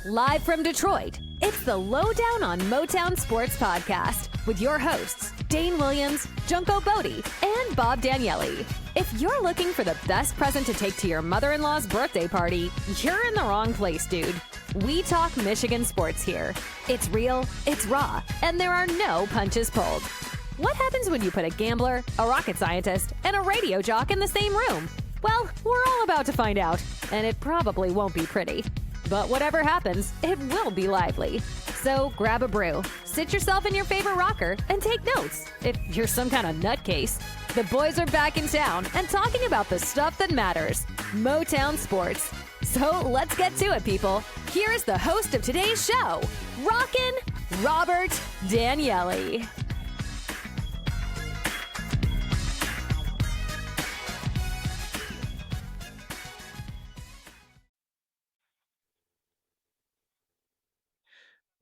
Live from Detroit, it's the Lowdown on Motown Sports Podcast with your hosts, Dane Williams, Junko Bodie, and Bob Daniele. If you're looking for the best present to take to your mother-in-law's birthday party, you're in the wrong place, dude. We talk Michigan sports here. It's real, it's raw, and there are no punches pulled. What happens when you put a gambler, a rocket scientist, and a radio jock in the same room? Well, we're all about to find out, and it probably won't be pretty. But whatever happens, it will be lively. So grab a brew, sit yourself in your favorite rocker, and take notes if you're some kind of nutcase. The boys are back in town and talking about the stuff that matters, Motown sports. So let's get to it, people. Here's the host of today's show, Rockin' Robert Daniele.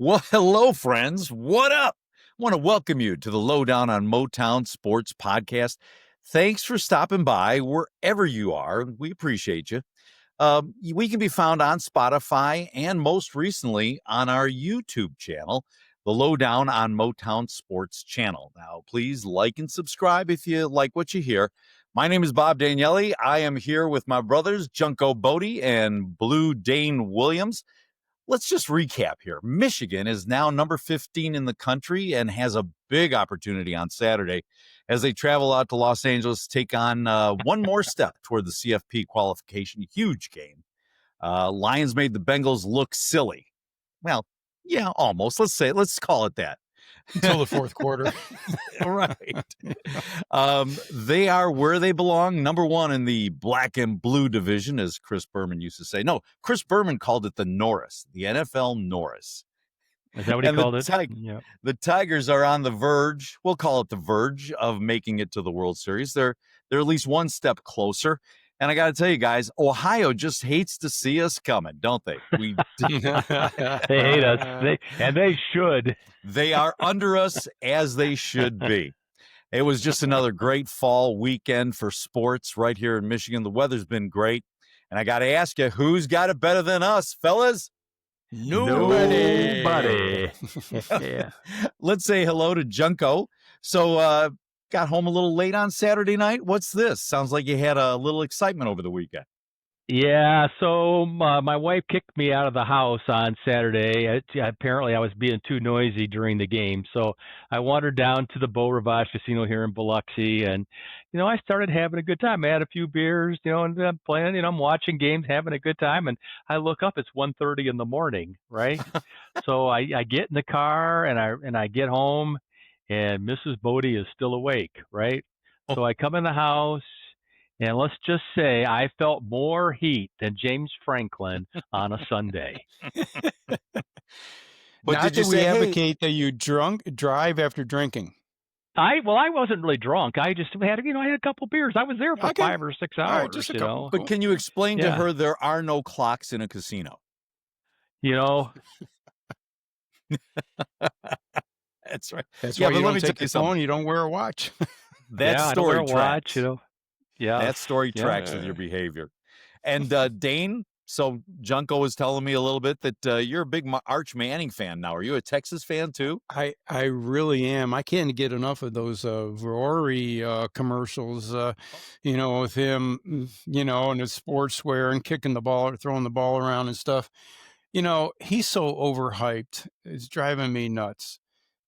Well, hello, friends. What up? I want to welcome you to the Lowdown on Motown Sports Podcast. Thanks for stopping by wherever you are. We appreciate you. We can be found on Spotify and most recently on our YouTube channel, the Lowdown on Motown Sports channel. Now, please like and subscribe if you like what you hear. My name is Bob Daniele. I am here with my brothers, Junko Bodie and Blue Dane Williams. Let's just recap here. Michigan is now number 15 in the country and has a big opportunity on Saturday as they travel out to Los Angeles to take on one more step toward the CFP qualification. Huge game. Lions made the Bengals look silly. Well, yeah, almost. Let's call it that. Until the fourth quarter. Right. They are where they belong, number one in the black and blue division, as Chris Berman used to say. No, Chris Berman called it the Norris, the NFL Norris. Is that what he called it? Yeah. The Tigers are on the verge, we'll call it the verge, of making it to the World Series. They're at least one step closer. And I got to tell you guys, Ohio just hates to see us coming, don't they? They hate us, and they should. They are under us as they should be. It was just another great fall weekend for sports right here in Michigan. The weather's been great. And I got to ask you, who's got it better than us, fellas? Nobody. Yeah. Let's say hello to Junko. So, got home a little late on Saturday night. What's this? Sounds like you had a little excitement over the weekend. Yeah, so my wife kicked me out of the house on Saturday. Apparently, I was being too noisy during the game. So I wandered down to the Beau Rivage Casino here in Biloxi, and, I started having a good time. I had a few beers, and I'm playing, I'm watching games, having a good time. And I look up, it's 1:30 in the morning, right? So I get in the car, and I get home, and Mrs. Bodie is still awake, right? Oh. So I come in the house, and let's just say I felt more heat than James Franklin on a Sunday. But not did we advocate that you drive after drinking? I wasn't really drunk. I just had, I had a couple beers. I was there for 5 or 6 hours. Right, just a couple. But can you explain to her there are no clocks in a casino? That's right. That's why you don't take your phone. You don't wear a watch. That story I don't wear a watch, Yeah, that story tracks with your behavior. And Dane, so Junko was telling me a little bit that you're a big Arch Manning fan now. Are you a Texas fan too? I really am. I can't get enough of those Rory commercials, with him, and his sportswear and kicking the ball or throwing the ball around and stuff. He's so overhyped. It's driving me nuts.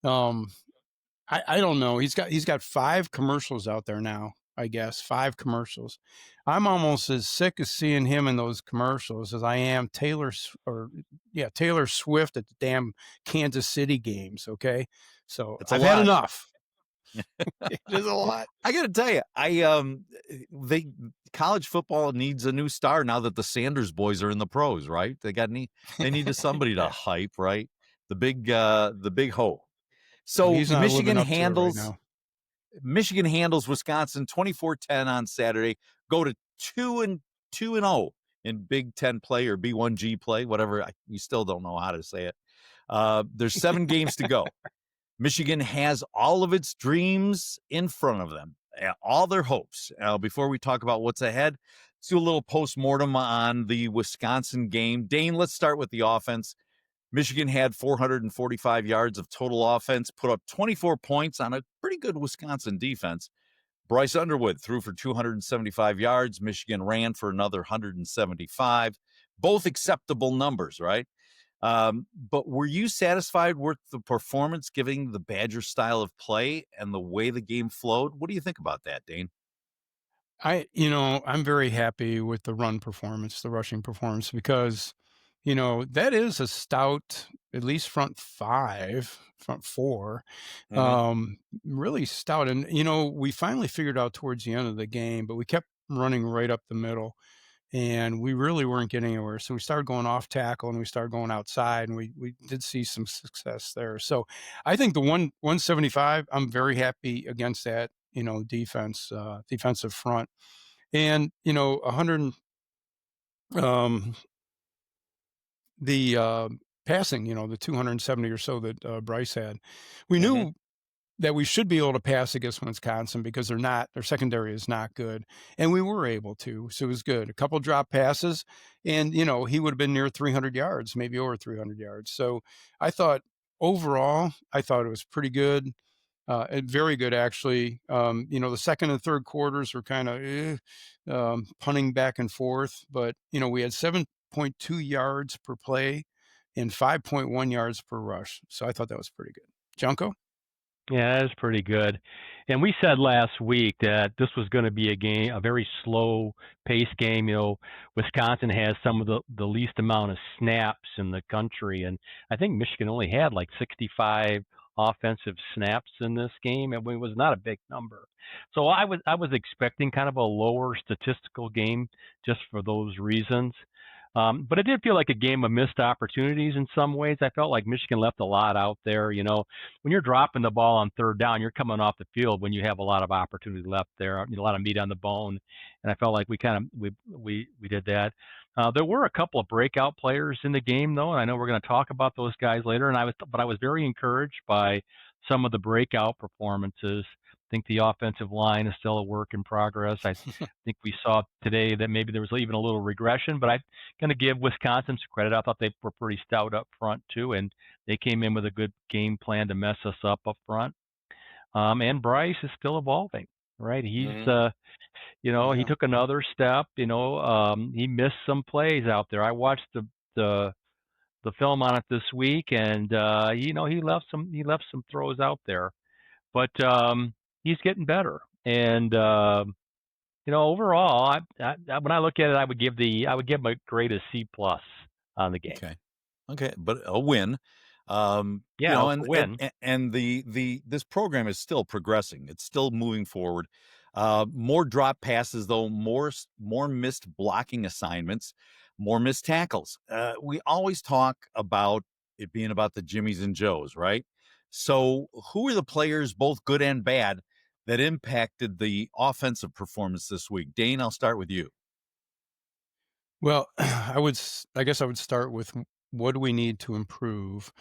I don't know. He's got 5 commercials out there now. I guess 5 commercials. I'm almost as sick of seeing him in those commercials as I am Taylor Swift at the damn Kansas City games. Okay, so I've had enough. It is a lot. I got to tell you, college football needs a new star now that the Sanders boys are in the pros, right? They need somebody to hype, right? The big hoe. So Michigan handles Wisconsin 24-10 on Saturday. Go to 2-0 in Big Ten play or B1G play, whatever. You still don't know how to say it. There's 7 games to go. Michigan has all of its dreams in front of them, all their hopes. Before we talk about what's ahead, let's do a little post-mortem on the Wisconsin game. Dane, let's start with the offense. Michigan had 445 yards of total offense, put up 24 points on a pretty good Wisconsin defense. Bryce Underwood threw for 275 yards. Michigan ran for another 175. Both acceptable numbers, right? But were you satisfied with the performance, given the Badger style of play and the way the game flowed? What do you think about that, Dane? I'm very happy with the run performance, the rushing performance, because, that is a stout, at least front four, Mhm. really stout. And, we finally figured out towards the end of the game, but we kept running right up the middle and we really weren't getting anywhere. So we started going off tackle and we started going outside and we did see some success there. So I think the 175, I'm very happy against that, defensive front. And, 100, um, the passing, the 270 or so that Bryce had, we Mhm. knew that we should be able to pass against Wisconsin because their secondary is not good. And we were able to. So it was good. A couple drop passes, and, he would have been near 300 yards, maybe over 300 yards. So overall, I thought it was pretty good. And very good, actually. The second and third quarters were kind of punting back and forth, but we had 7.2 yards per play and 5.1 yards per rush. So I thought that was pretty good. Junko? Yeah, that is pretty good. And we said last week that this was going to be a very slow paced game. Wisconsin has some of the least amount of snaps in the country, and I think Michigan only had like 65 offensive snaps in this game. It was not a big number. So I was expecting kind of a lower statistical game just for those reasons. But it did feel like a game of missed opportunities in some ways. I felt like Michigan left a lot out there. When you're dropping the ball on third down, you're coming off the field when you have a lot of opportunity left there, a lot of meat on the bone. And I felt like we did that. There were a couple of breakout players in the game, though, and I know we're going to talk about those guys later. But I was very encouraged by some of the breakout performances. I think the offensive line is still a work in progress. I think we saw today that maybe there was even a little regression, but I'm going to give Wisconsin some credit. I thought they were pretty stout up front too, and they came in with a good game plan to mess us up front. And Bryce is still evolving, right? He's Mhm. he Yeah. took another step. He missed some plays out there. I watched the film on it this week, and he left some throws out there, but he's getting better. And overall, when I look at it, I would give him a grade of C+ on the game. Okay, but a win. Yeah, it was a And win. the this program is still progressing. It's still moving forward. More drop passes, though, more missed blocking assignments, more missed tackles. We always talk about it being about the Jimmies and Joes, right? So, who are the players, both good and bad, that impacted the offensive performance this week? Dane, I'll start with you. Well, I guess I would start with what do we need to improve?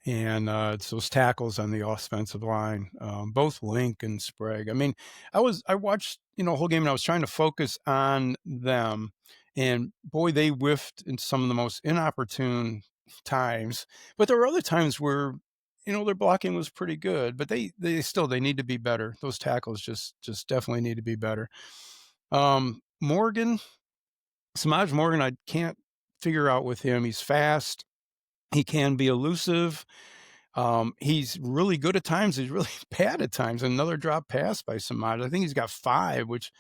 And it's those tackles on the offensive line, both Link and Sprague. I mean, I watched, the whole game and I was trying to focus on them. And boy, they whiffed in some of the most inopportune times. But there were other times where, their blocking was pretty good, but they need to be better. Those tackles just definitely need to be better. Morgan, Samaj Morgan, I can't figure out with him. He's fast. He can be elusive. He's really good at times. He's really bad at times. Another drop pass by Samaj. I think he's got 5, which,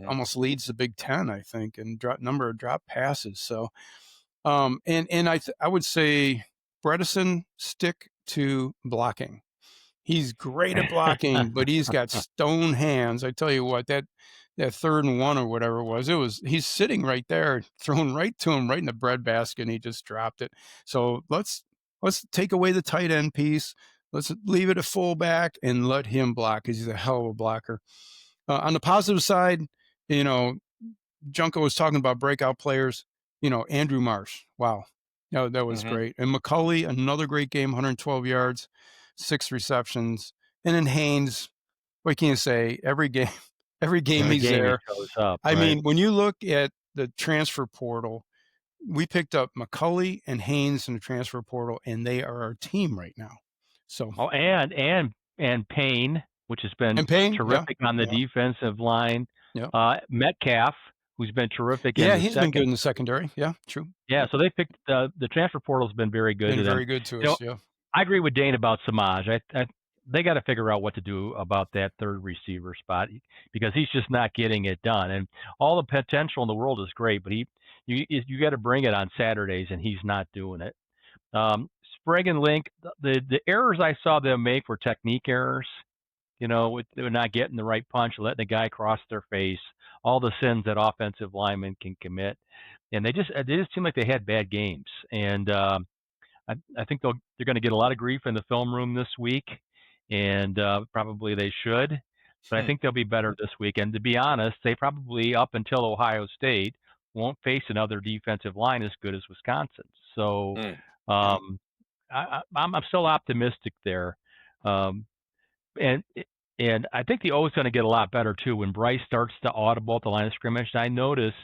almost leads the Big Ten, I think, in number of drop passes. So, I would say Bredesen, stick to blocking. He's great at blocking, but he's got stone hands. I tell you what, that 3rd and 1 or whatever it was he's sitting right there, thrown right to him, right in the breadbasket, and he just dropped it. So let's take away the tight end piece. Let's leave it a fullback and let him block because he's a hell of a blocker. On the positive side, you know, Junko was talking about breakout players. Andrew Marsh. Wow. That was Mhm. great. And McCulley, another great game, 112 yards, 6 receptions. And then Haynes, what can you say? Every game, every game Every he's game he there. shows up, I right? mean, when you look at the transfer portal, we picked up McCulley and Haynes in the transfer portal, and they are our team right now. So and Payne, which has been and Payne, terrific on the defensive line. Yeah. Metcalf, who's been terrific in Yeah, the he's been good in the secondary. Yeah, true. Yeah, so they picked the transfer portal's been very good to them. Very good to us. Yeah. I agree with Dane about Samaj. They got to figure out what to do about that third receiver spot because he's just not getting it done. And all the potential in the world is great, but you got to bring it on Saturdays, and he's not doing it. Sprague and Link, the errors I saw them make were technique errors. They were not getting the right punch, letting the guy cross their face, all the sins that offensive linemen can commit. And they just seem like they had bad games. And I think they're going to get a lot of grief in the film room this week, and probably they should. But I think they'll be better this week. And to be honest, they probably, up until Ohio State, won't face another defensive line as good as Wisconsin. So I'm still optimistic there. And I think the O is going to get a lot better too when Bryce starts to audible at the line of scrimmage. I noticed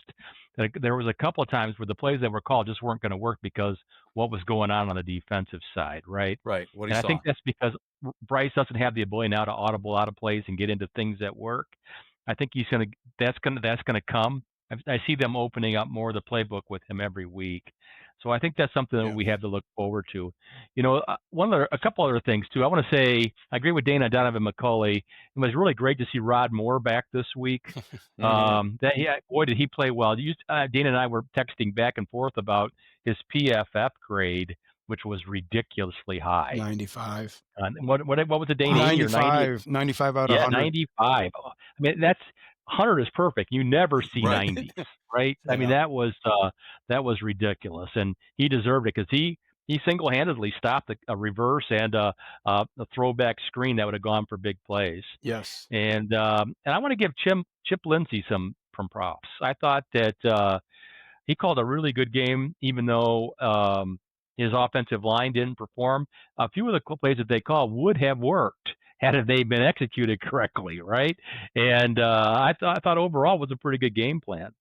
that there was a couple of times where the plays that were called just weren't going to work because what was going on the defensive side, right? Right. I think that's because Bryce doesn't have the ability now to audible out of plays and get into things that work. I think that's going to come. I see them opening up more of the playbook with him every week. So I think that's something that we have to look forward to. A couple other things too. I want to say I agree with Dana Donovan McCulley. It was really great to see Rod Moore back this week. Boy, did he play well. Dana and I were texting back and forth about his PFF grade, which was ridiculously high. 95. What was the Dana? 95. 95 out of 100. 95. I mean, that's 100 is perfect. You never see 90s, right? I mean, that was ridiculous, and he deserved it because he single-handedly stopped a reverse and a throwback screen that would have gone for big plays. Yes. And I want to give Chip Lindsey some props. I thought that he called a really good game, even though his offensive line didn't perform. A few of the plays that they called would have worked had they been executed correctly, right? And I thought overall it was a pretty good game plan.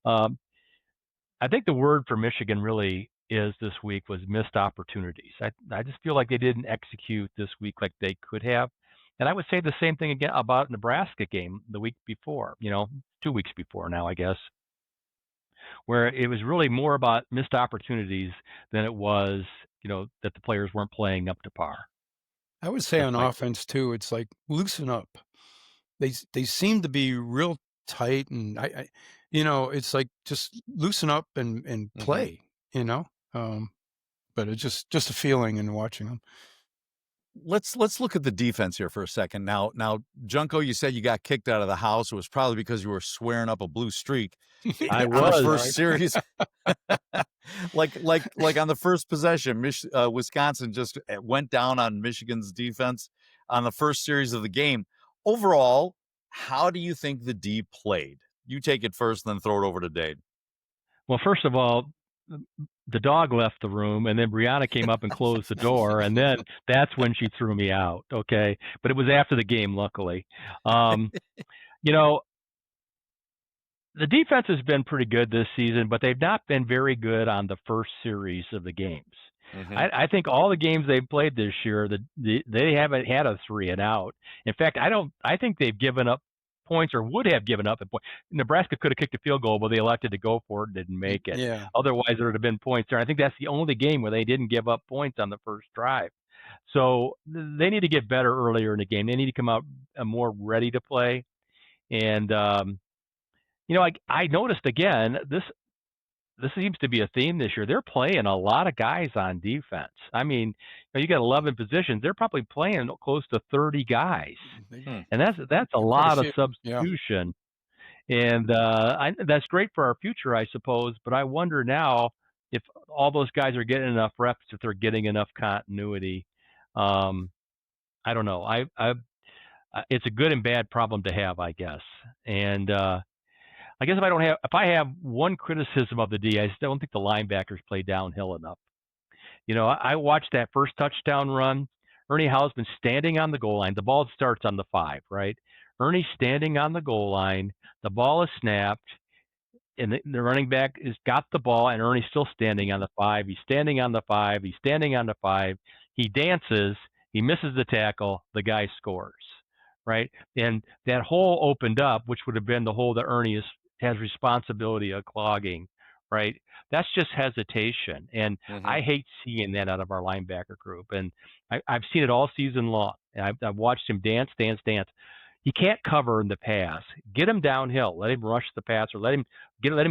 I think the word for Michigan really is this week was missed opportunities. I just feel like they didn't execute this week like they could have. And I would say the same thing again about Nebraska game the week before, 2 weeks before now, I guess, where it was really more about missed opportunities than it was, that the players weren't playing up to par. I would say on offense too, it's like loosen up. They seem to be real tight, and I it's like just loosen up and play, but it's just a feeling in watching them. Let's look at the defense here for a second. Now, Junko, you said you got kicked out of the house. It was probably because you were swearing up a blue streak. I was on the first series. like on the first possession, Wisconsin just went down on Michigan's defense on the first series of the game. Overall, how do you think the D played? You take it first, then throw it over to Dade. Well, first of all, the dog left the room, and then Brianna came up and closed the door, and then that's when she threw me out. Okay, but it was after the game, luckily. The defense has been pretty good this season, but they've not been very good on the first series of the games. I think all the games they've played this year, they haven't had a 3-and-out. In fact, I think they've given up points or would have given up a point. Nebraska could have kicked a field goal, but they elected to go for it and didn't make it. Yeah. Otherwise, there would have been points there. I think that's the only game where they didn't give up points on the first drive. So they need to get better earlier in the game. They need to come out more ready to play. And, I noticed again, this seems to be a theme this year. They're playing a lot of guys on defense. I mean, you got 11 positions. They're probably playing close to 30 guys, and that's a lot of substitution. Yeah. And that's great for our future, I suppose. But I wonder now if all those guys are getting enough reps, if they're getting enough continuity. I don't know. It's a good and bad problem to have, I guess. And I guess if I have one criticism of the D, I still don't think the linebackers play downhill enough. I watched that first touchdown run. Ernie Hausman standing on the goal line. The ball starts on the 5, right? Ernie standing on the goal line. The ball is snapped. and the running back has got the ball, and Ernie's still standing on the 5. He's standing on the 5. He's standing on the 5. He dances. He misses the tackle. The guy scores, right? And that hole opened up, which would have been the hole that Ernie has responsibility of clogging, right? That's just hesitation, and I hate seeing that out of our linebacker group. And I've seen it all season long. And I've watched him dance. He can't cover in the pass. Get him downhill. Let him rush the pass, or let him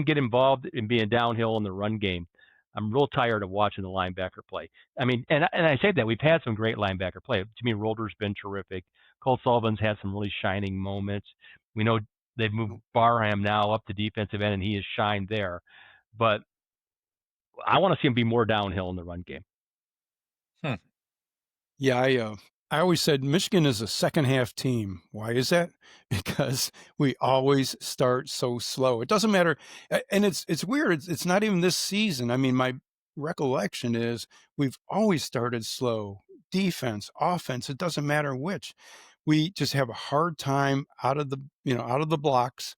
get involved in being downhill in the run game. I'm real tired of watching the linebacker play. I mean, and I say that we've had some great linebacker play. Jimmy Rolder's been terrific. Cole Sullivan's had some really shining moments. We know they've moved Barham now up to defensive end, and he has shined there. But I want to see him be more downhill in the run game. Yeah, I always said Michigan is a second half team. Why is that? Because we always start so slow. It doesn't matter, and it's weird. It's not even this season. I mean, my recollection is we've always started slow. Defense, offense, it doesn't matter which. We just have a hard time out of the blocks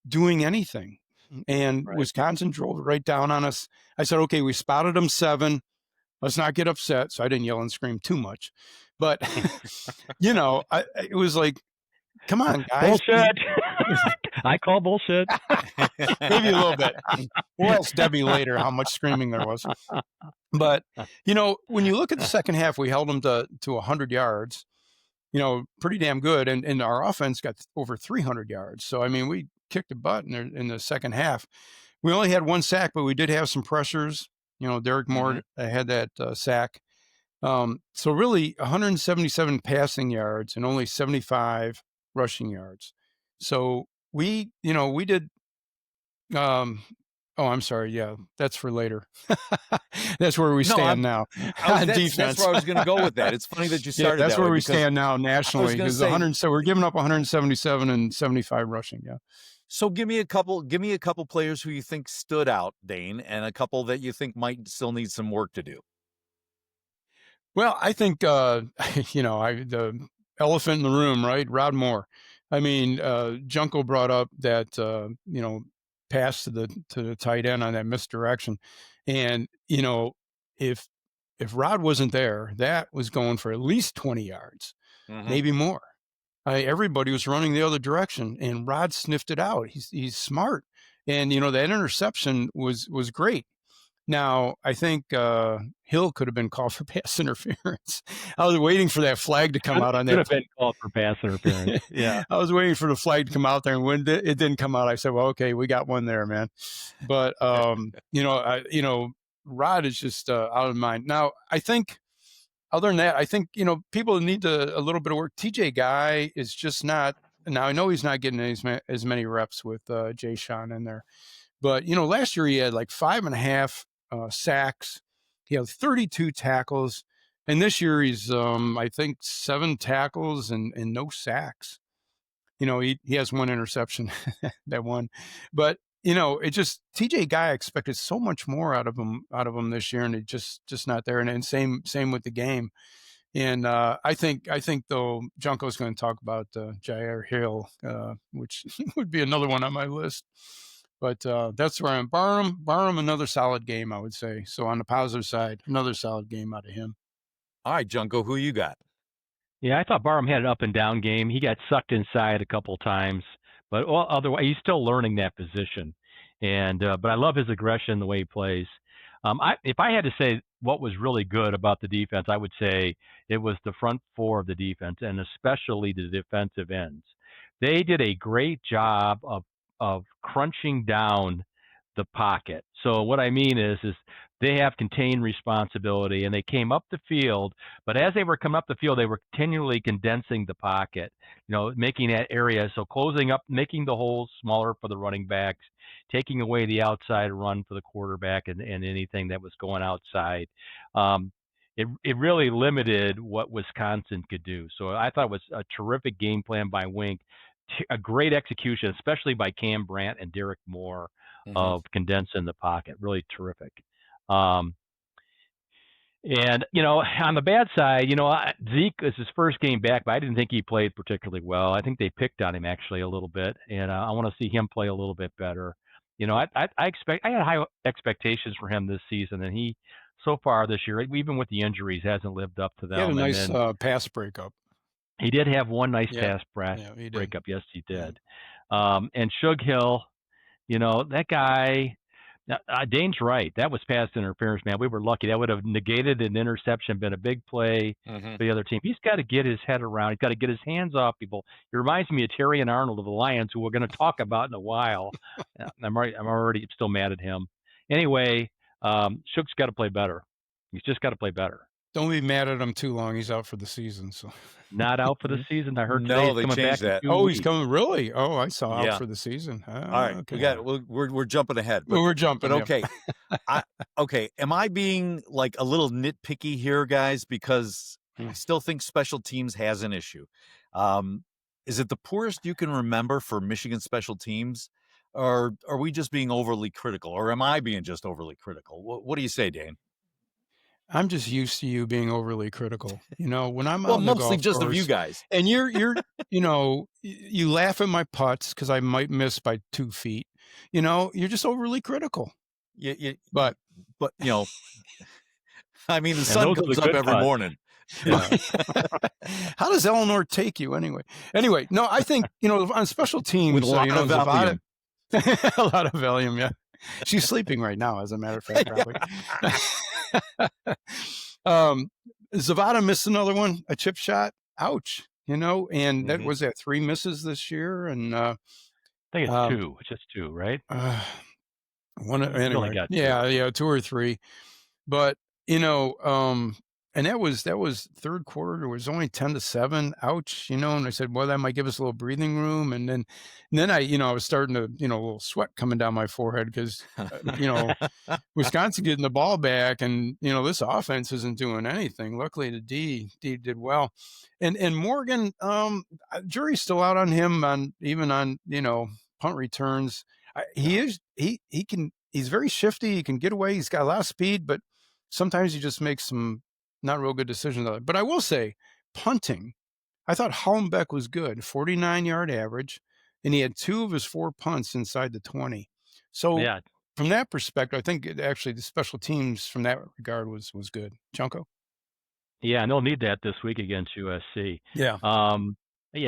doing anything. And Right. Wisconsin drove right down on us. I said, okay, we spotted them 7. Let's not get upset. So I didn't yell and scream too much, but it was like, come on, guys. Bullshit. I call bullshit. Maybe a little bit. We'll ask Debbie later how much screaming there was. But, when you look at the second half, we held them to 100 yards, pretty damn good. And our offense got over 300 yards. So, I mean, we kicked a butt in the second half. We only had 1 sack, but we did have some pressures. Derek Moore had that sack. So really 177 passing yards and only 75 rushing yards. So we did, I'm sorry. Yeah, that's for later. That's where we stand now. That's where I was going to go with that. It's funny that you started. That's where we stand now nationally. Because so we're giving up 177 and 75 rushing. Yeah. So give me a couple players who you think stood out, Dane, and a couple that you think might still need some work to do. Well, I think the elephant in the room, right? Rod Moore. I mean, Junko brought up that pass to the tight end on that misdirection, and if Rod wasn't there, that was going for at least 20 yards, maybe more. Everybody was running the other direction, and Rod sniffed it out. He's smart, and that interception was great. Now I think Hill could have been called for pass interference. I was waiting for that flag to come out on that. Could have been called for pass interference. Yeah, I was waiting for the flag to come out there, and when it didn't come out, I said, "Well, okay, we got one there, man." But Rod is just out of mind. Now I think. Other than that, I think, people need a little bit of work. TJ Guy is just not. Now, I know he's not getting as many reps with Jay Sean in there. But, last year he had like 5.5 sacks. He had 32 tackles. And this year he's, I think, 7 tackles and no sacks. He has 1 interception, that one. But, it just TJ Guy expected so much more out of him this year, and it just not there. And same with the game. And I think though Junko's going to talk about Jair Hill, which would be another one on my list. But that's where I'm. Barham, another solid game, I would say. So on the positive side, another solid game out of him. All right, Junko, who you got? Yeah, I thought Barham had an up and down game. He got sucked inside a couple times, but otherwise he's still learning that position. And but I love his aggression, the way he plays. If I had to say what was really good about the defense, I would say it was the front 4 of the defense, and especially the defensive ends. They did a great job of crunching down the pocket. So what I mean is they have contained responsibility, and they came up the field, but as they were coming up the field, they were continually condensing the pocket, making that area, so closing up, making the holes smaller for the running backs, taking away the outside run for the quarterback and anything that was going outside. It really limited what Wisconsin could do. So I thought it was a terrific game plan by Wink, a great execution, especially by Cam Brandt and Derek Moore, of condensing the pocket. Really terrific. And on the bad side, Zeke is his first game back, but I didn't think he played particularly well. I think they picked on him actually a little bit, and I want to see him play a little bit better. I had high expectations for him this season, and he so far this year, even with the injuries, hasn't lived up to He had a them. And nice then pass breakup. he did have one nice Yeah. pass Yeah, he did. breakup. Yes, he Yeah. did. And Suge Hill, that guy. Dane's right. That was pass interference, man. We were lucky. That would have negated an interception, been a big play for the other team. He's got to get his head around. He's got to get his hands off people. It reminds me of Terry and Arnold of the Lions, who we're going to talk about in a while. I'm already still mad at him. Anyway, Suge's got to play better. He's just got to play better. Don't be mad at him too long. He's out for the season. So not out for the season. I heard today No, he's they coming back changed that. in 2 Oh, weeks. he's coming. Really? Oh, I saw Yeah. out for the season. All right, Okay. we're jumping ahead. Well, we're jumping. But okay, okay. Am I being like a little nitpicky here, guys? Because I still think special teams has an issue. Is it the poorest you can remember for Michigan special teams, or are we just being overly critical, or am I being just overly critical? What do you say, Dane? I'm just used to you being overly critical. When I'm out Well, on the mostly golf just of course, you guys. and you're you laugh at my putts because I might miss by 2 feet. You're just overly critical. But I mean, the sun those are the comes up good every putts. morning. Yeah. How does Eleanor take you anyway? Anyway, no, I think on special teams With a lot of Zavada- Valium. a lot of Valium. Yeah, she's sleeping right now, as a matter of fact, probably. Zavada missed another one, a chip shot. Ouch. And that was at 3 misses this year, and I think it's 2. It's just 2, right? One only anyway. got 2. Yeah, 2 or 3. But and that was third quarter. It was only 10-7. Ouch, and I said, well, that might give us a little breathing room. And then I was starting to, a little sweat coming down my forehead because, Wisconsin getting the ball back, and this offense isn't doing anything. Luckily, the D did well, and Morgan, jury's still out on him on punt returns. He's very shifty. He can get away. He's got a lot of speed, but sometimes he just makes some not real good decisions. But I will say, punting, I thought Hollenbeck was good, 49-yard average, and he had 2 of his 4 punts inside the 20. So from that perspective, I think actually the special teams from that regard was good. Junko? Yeah, and they'll need that this week against USC. Yeah.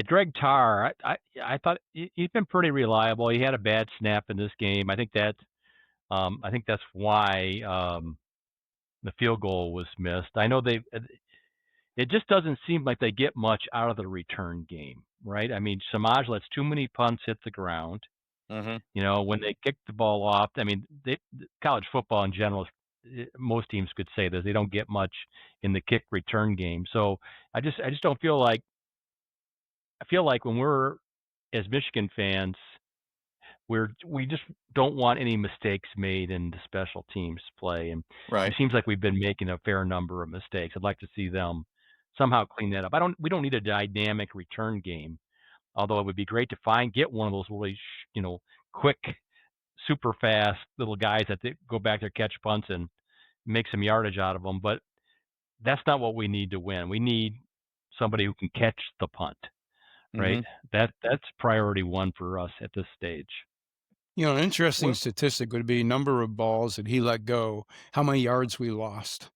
Greg Tarr, I thought he's been pretty reliable. He had a bad snap in this game. I think that's why the field goal was missed. I know it just doesn't seem like they get much out of the return game, right? I mean, Samaj lets too many punts hit the ground. When they kick the ball off, I mean, college football in general, most teams could say this, they don't get much in the kick return game. So I just don't feel like, I feel like when we're, as Michigan fans, we just don't want any mistakes made in the special teams play, and it seems like we've been making a fair number of mistakes. I'd like to see them somehow clean that up. We don't need a dynamic return game, although it would be great to get one of those really quick, super fast little guys that go back there, catch punts, and make some yardage out of them. But that's not what we need to win. We need somebody who can catch the punt, right? That's priority 1 for us at this stage. An interesting statistic would be number of balls that he let go, how many yards we lost.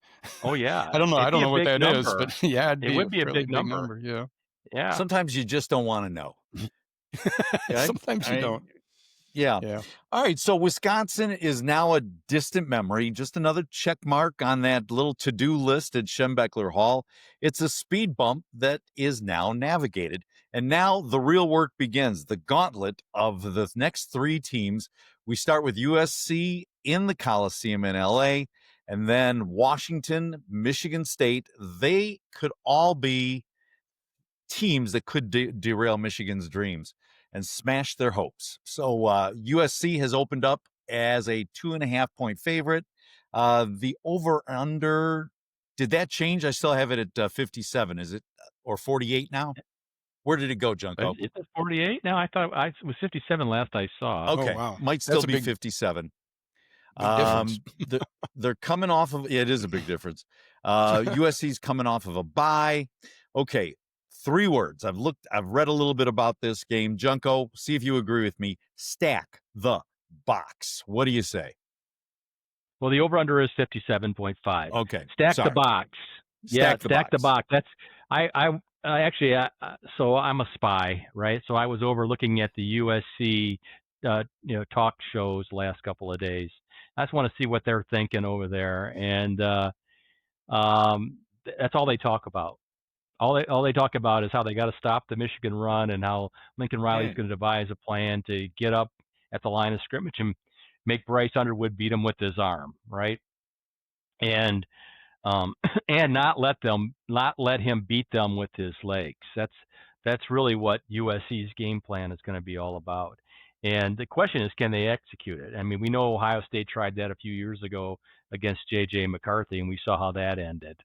Oh, yeah. I don't know. I don't know what that is, but yeah, it would be a really big number. Yeah. Yeah. Sometimes you just don't want to know. Sometimes you don't. Yeah. All right. So Wisconsin is now a distant memory, just another check mark on that little to-do list at Schembechler Hall. It's a speed bump that is now navigated. And now the real work begins, the gauntlet of the next 3 teams. We start with USC in the Coliseum in LA, and then Washington, Michigan State. They could all be teams that could derail Michigan's dreams and smash their hopes. So USC has opened up as a 2.5-point favorite. The over-under, did that change? I still have it at 57. Is it, or 48 now? Where did it go, Junko? Is it 48 now? I thought it was 57 last I saw. Okay, wow. Might still be 57. They're coming off of, it is a big difference. USC's coming off of a bye. Okay, 3 words. I've read a little bit about this game. Junko, see if you agree with me. Stack the box. What do you say? Well, the over-under is 57.5. Okay. Stack the Sorry. box. Yeah, stack the box. That's I actually so I'm a spy, right? So I was over looking at the USC talk shows last couple of days. I just want to see what they're thinking over there, and that's all they talk about. All they talk about is how they got to stop the Michigan run and how Lincoln Riley's going to devise a plan to get up at the line of scrimmage and make Bryce Underwood beat him with his arm, right? And and not let him beat them with his legs. That's really what USC's game plan is going to be all about. And the question is, can they execute it? I mean, we know Ohio State tried that a few years ago against J.J. McCarthy, and we saw how that ended,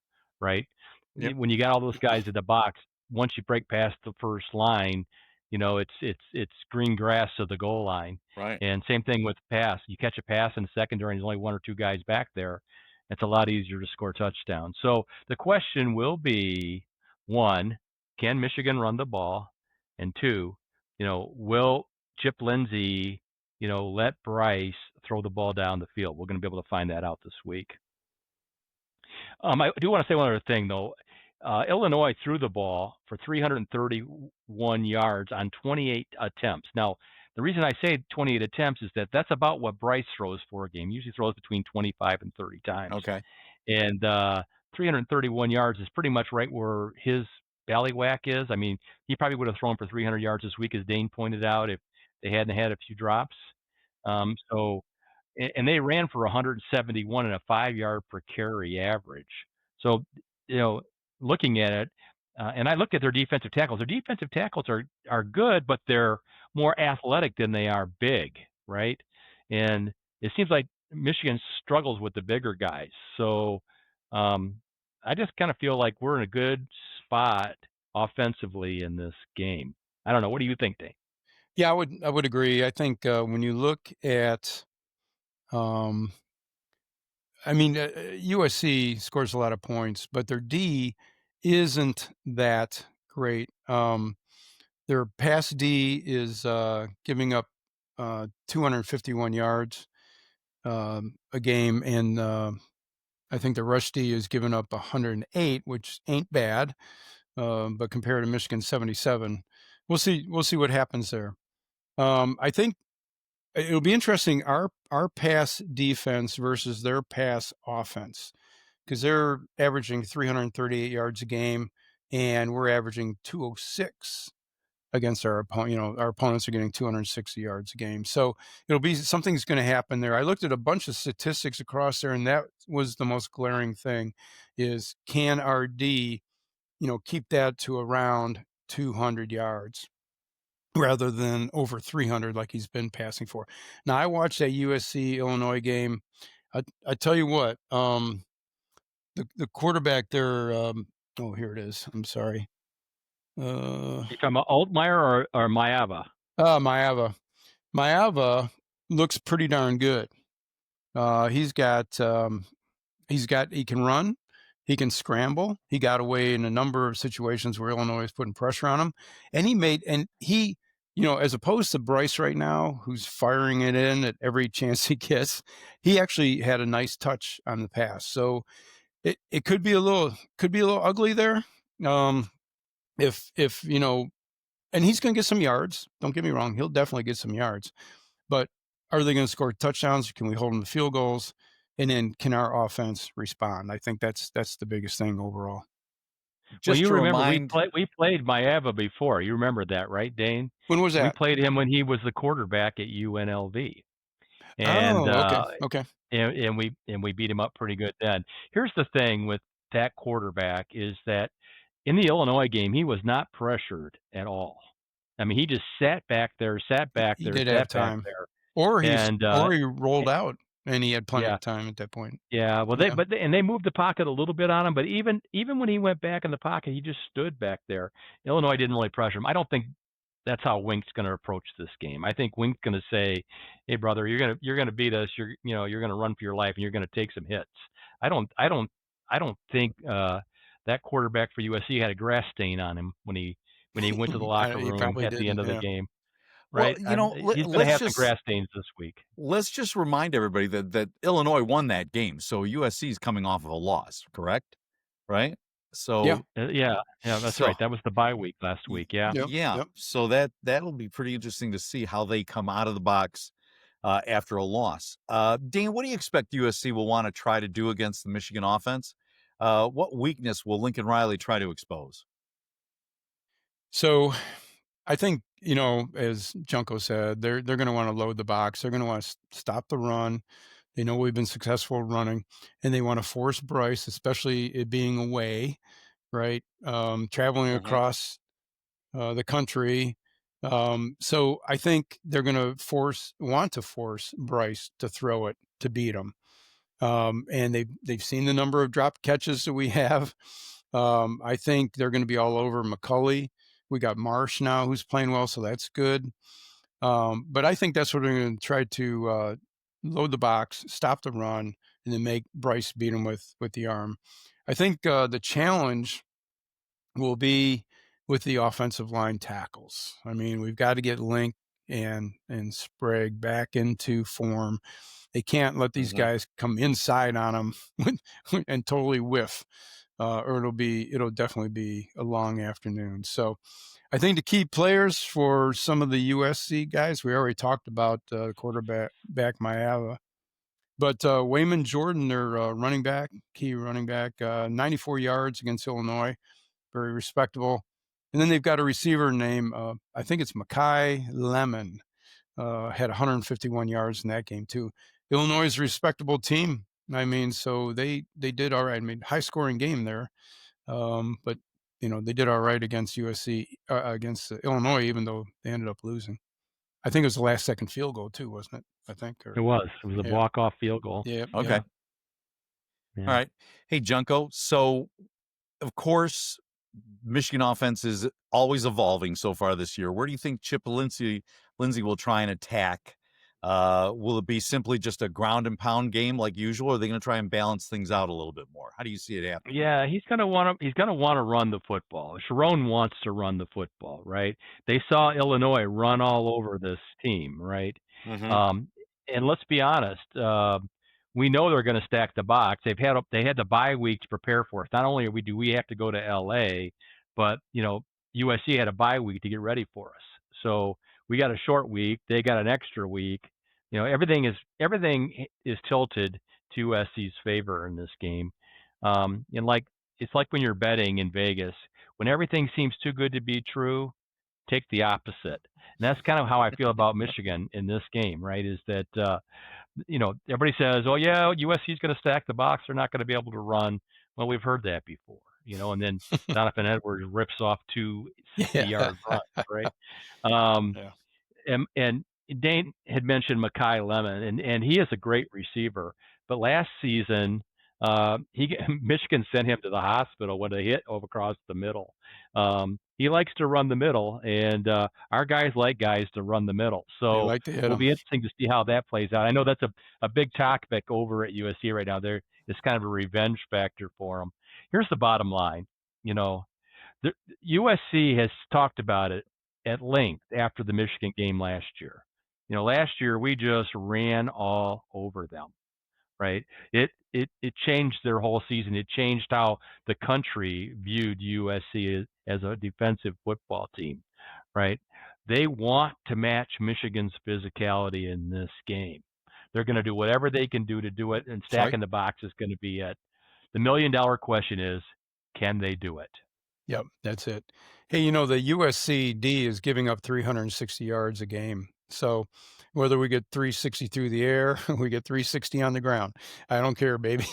right? Yep. When you got all those guys at the box, once you break past the first line, it's green grass to the goal line. Right. And same thing with pass. You catch a pass in the secondary, and there's only one or two guys back there. It's a lot easier to score touchdowns. So the question will be, one, can Michigan run the ball? And two, will Chip Lindsey, let Bryce throw the ball down the field? We're going to be able to find that out this week. I do want to say one other thing, though. Illinois threw the ball for 331 yards on 28 attempts. Now, the reason I say 28 attempts is that that's about what Bryce throws for a game. He usually throws between 25 and 30 times. Okay. And 331 yards is pretty much right where his ballywhack is. I mean, he probably would have thrown for 300 yards this week, as Dane pointed out, if they hadn't had a few drops. And they ran for 171 and a 5-yard per carry average. So, looking at it, and I looked at their defensive tackles. Their defensive tackles are good, but they're more athletic than they are big, right? And it seems like Michigan struggles with the bigger guys. So I just kind of feel like we're in a good spot offensively in this game. I don't know. What do you think, Dave? Yeah, I would agree. I think when you look at, USC scores a lot of points, but their D isn't that great. Their pass D is giving up 251 yards a game, and I think the rush D is giving up 108, which ain't bad, but compared to Michigan's 77, we'll see what happens there. I think it'll be interesting, our pass defense versus their pass offense, because they're averaging 338 yards a game, and we're averaging 206 against our opponent. Our opponents are getting 260 yards a game. So it'll be something's going to happen there. I looked at a bunch of statistics across there, and that was the most glaring thing: is can our D, keep that to around 200 yards rather than over 300 like he's been passing for. Now, I watched that USC Illinois game. I tell you what, the quarterback there. Here it is. I'm sorry. You talking about Altmaier or Maeva? Maeva looks pretty darn good. He can run, he can scramble. He got away in a number of situations where Illinois is putting pressure on him, and he, as opposed to Bryce right now, who's firing it in at every chance he gets, he actually had a nice touch on the pass. So it could be a little ugly there. If and he's going to get some yards. Don't get me wrong; he'll definitely get some yards. But are they going to score touchdowns? Can we hold them to field goals? And then can our offense respond? I think that's the biggest thing overall. Just you remember we played Maeva before. You remember that, right, Dane? When was that? We played him when he was the quarterback at UNLV. And okay. And we beat him up pretty good then. Here's the thing with that quarterback is that in the Illinois game, he was not pressured at all. I mean, he just sat back there. He did have time. Or he rolled out, and he had plenty of time at that point. Yeah, well, they moved the pocket a little bit on him, but even when he went back in the pocket, he just stood back there. Illinois didn't really pressure him. I don't think that's how Wink's going to approach this game. I think Wink's going to say, "Hey, brother, you're going to beat us. You're going to run for your life, and you're going to take some hits." I don't think that quarterback for USC had a grass stain on him when he went to the locker room at the end of the game. right? Well, He's going to let's have some just grass stains this week. let's just remind everybody that Illinois won that game, so USC is coming off of a loss, correct? Right? Yeah. So Yeah, that's so right. That was the bye week last week. Yeah. Yep. yeah, Yep. so that'll be pretty interesting to see how they come out of the box after a loss. Dane, what do you expect USC will want to try to do against the Michigan offense? What weakness will Lincoln Riley try to expose? So I think, as Junko said, they're going to want to load the box. They're going to want to stop the run. They know we've been successful running, and they want to force Bryce, especially it being away, right? Traveling across the country. So I think they're going to want to force Bryce to throw it to beat him. And they've seen the number of drop catches that we have. I think they're going to be all over McCulley. We got Marsh now who's playing well, so that's good. But I think that's what they're going to try to load the box, stop the run, and then make Bryce beat him with the arm. I think the challenge will be with the offensive line tackles. I mean, we've got to get Link and Sprague back into form. They can't let these guys come inside on them and totally whiff, or it'll definitely be a long afternoon. So I think the key players for some of the USC guys, we already talked about quarterback Maava. But Wayman Jordan, their key running back, 94 yards against Illinois, very respectable. And then they've got a receiver named, I think it's Makai Lemon, had 151 yards in that game too. Illinois is a respectable team. I mean, so they did all right. I mean, high scoring game there, but they did all right against USC, against Illinois, even though they ended up losing. I think it was the last second field goal too, wasn't it? I think It was a walk-off field goal. Yeah. Okay. Yeah. All right. Hey, Junko. So, of course, Michigan offense is always evolving so far this year. Where do you think Chip Lindsey will try and attack? Will it be simply just a ground and pound game like usual, or are they going to try and balance things out a little bit more? How do you see it happening? Yeah, he's going to want to run the football. Sharon wants to run the football, right? They saw Illinois run all over this team, right? And let's be honest, we know they're going to stack the box. They had the bye week to prepare for us. Not only do we have to go to LA, but USC had a bye week to get ready for us. So we got a short week. They got an extra week. Everything is tilted to USC's favor in this game. And it's like when you're betting in Vegas, when everything seems too good to be true, take the opposite. And that's kind of how I feel about Michigan in this game, right? Is that everybody says, "Oh yeah, USC's going to stack the box. They're not going to be able to run." Well, we've heard that before, and then Donovan Edwards rips off 2 60-yard runs, right? And Dane had mentioned Makai Lemon, and he is a great receiver. But last season, Michigan sent him to the hospital when they hit over across the middle. He likes to run the middle, and our guys like guys to run the middle. So like to hit it'll him. be interesting to see how that plays out. I know that's a big topic over at USC right now. It's kind of a revenge factor for them. Here's the bottom line. The USC has talked about it at length after the Michigan game last year. Last year we just ran all over them, right? It changed their whole season. It changed how the country viewed USC as a defensive football team, right? They want to match Michigan's physicality in this game. They're going to do whatever they can do to do it, and stacking the box is going to be it. The $1 million question is, can they do it? Yep, that's it. Hey, the USCD is giving up 360 yards a game. So whether we get 360 through the air, we get 360 on the ground, I don't care, baby.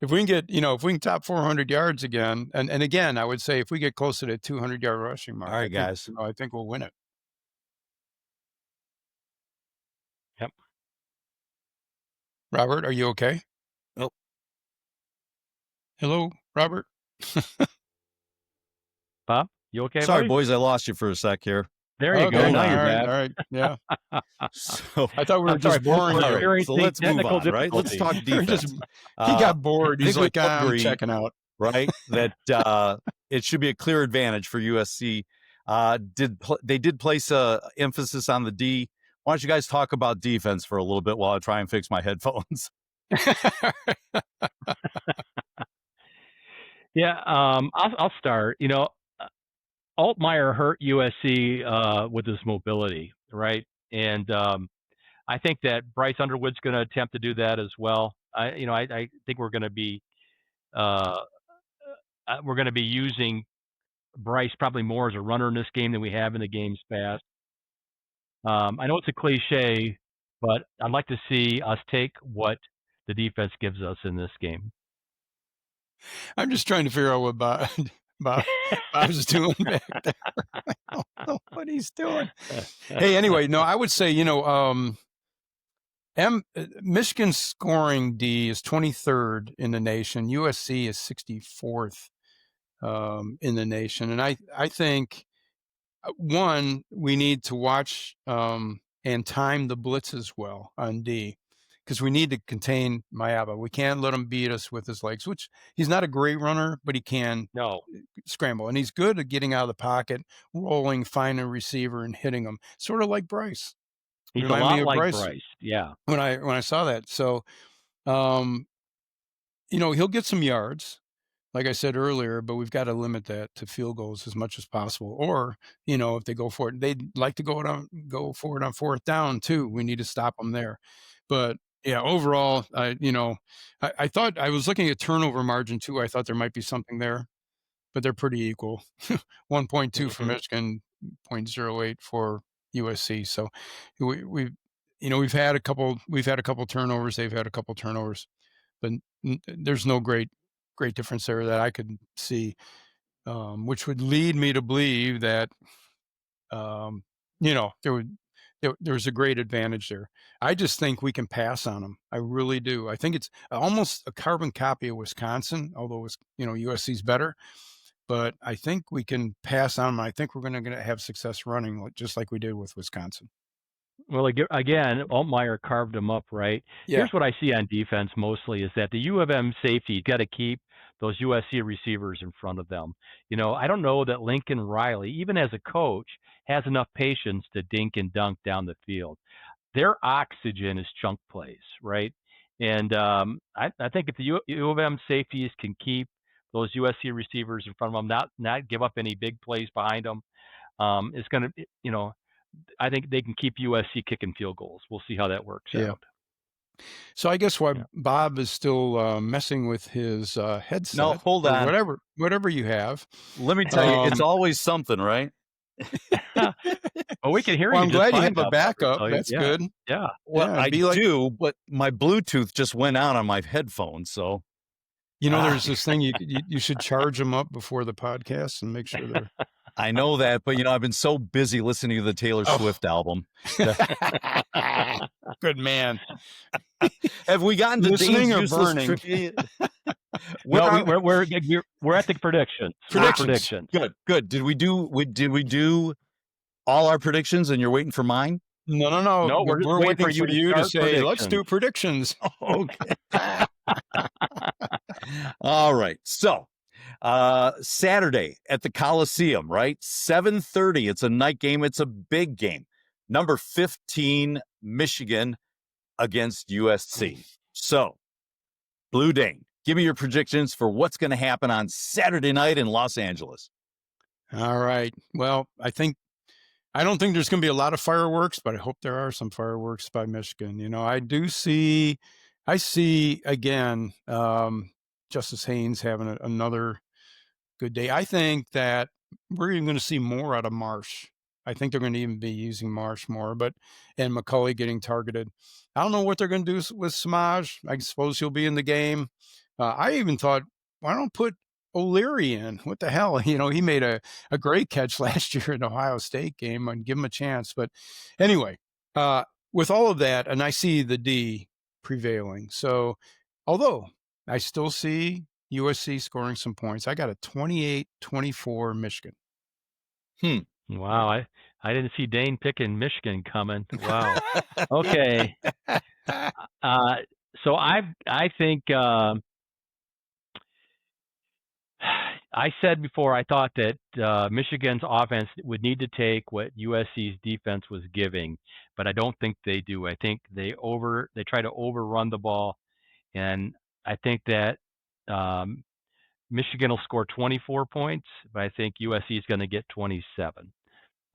If we can top 400 yards again, and again, I would say if we get closer to 200-yard rushing mark, All right, guys. I think we'll win it. Yep. Robert, are you okay? Nope. Hello, Robert. Bob, you okay? Sorry, buddy? boys, I lost you for a sec here. There you go. Now you're back. All right. Yeah. So I thought we were just boring all you. right, so let's move on, right? Let's talk defense. He got bored. I He's think like, we I'm agree, checking out. right? That it should be a clear advantage for USC They did place a emphasis on the D. Why don't you guys talk about defense for a little bit while I try and fix my headphones? Yeah, I'll start. Altmaier hurt USC with his mobility, right? And I think that Bryce Underwood's going to attempt to do that as well. I think we're going to be using Bryce probably more as a runner in this game than we have in the games past. I know it's a cliche, but I'd like to see us take what the defense gives us in this game. I'm just trying to figure out what Bob's doing back there. I don't know what he's doing. Hey, anyway, no, I would say, Michigan's scoring D is 23rd in the nation. USC is 64th in the nation. And I think, one, we need to watch and time the blitzes well on D, because we need to contain Mayaba. We can't let him beat us with his legs, which he's not a great runner, but he can scramble. And he's good at getting out of the pocket, rolling, finding a receiver, and hitting him, sort of like Bryce. He's a lot like Bryce. Yeah. When I saw that. So, he'll get some yards, like I said earlier, but we've got to limit that to field goals as much as possible. Or, if they go for it, they'd like to go for it on fourth down too. We need to stop them there. But yeah, overall, I thought, I was looking at turnover margin too. I thought there might be something there, but they're pretty equal. 1.2 for Michigan, 0.08 for USC. So we've had a couple turnovers. They've had a couple turnovers, but there's no great difference there that I could see, which would lead me to believe that, there was a great advantage there. I just think we can pass on them. I really do. I think it's almost a carbon copy of Wisconsin, although USC's better. But I think we can pass on them. I think we're going to have success running, just like we did with Wisconsin. Well, again, Altmaier carved them up, right? Yeah. Here's what I see on defense mostly is that the U of M safety got to keep those USC receivers in front of them. I don't know that Lincoln Riley, even as a coach, has enough patience to dink and dunk down the field. Their oxygen is chunk plays, right? And I think if the U of M safeties can keep those USC receivers in front of them, not give up any big plays behind them, it's going to, I think they can keep USC kicking field goals. We'll see how that works out. So I guess Bob is still messing with his headset. No, hold on. Whatever you have. Let me tell you, it's always something, right? Well, we can hear you. I'm glad you have a backup. That's good. Yeah. Well, I do, but my Bluetooth just went out on my headphones, so. There's this thing you should charge them up before the podcast and make sure they're. I know that, but I've been so busy listening to the Taylor Swift album. Good man. Have we gotten to listening or burning? We're at the predictions. Predictions. Good. Did we do all our predictions and you're waiting for mine? No. We're waiting for you to say, let's do predictions. Okay. All right. So, Saturday at the Coliseum, right? 7:30. It's a night game. It's a big game. Number 15, Michigan against USC. So, Blue Dane, give me your predictions for what's going to happen on Saturday night in Los Angeles. All right. Well, I don't think there's going to be a lot of fireworks, but I hope there are some fireworks by Michigan. I see again, Justice Haynes having another good day. I think that we're even going to see more out of Marsh. I think they're going to even be using Marsh more, and McCulley getting targeted. I don't know what they're going to do with Samaj. I suppose he'll be in the game. I even thought, why don't put O'Leary in? What the hell? He made a great catch last year in the Ohio State game, and give him a chance. But anyway, with all of that, and I see the D prevailing. So, although I still see USC scoring some points, I got a 28-24 Michigan. Wow, I didn't see Dane picking Michigan coming. Wow. Okay. So I think I said before I thought that Michigan's offense would need to take what USC's defense was giving, but I don't think they do. I think they try to overrun the ball, and I think that um, Michigan will score 24 points, but I think USC is going to get 27.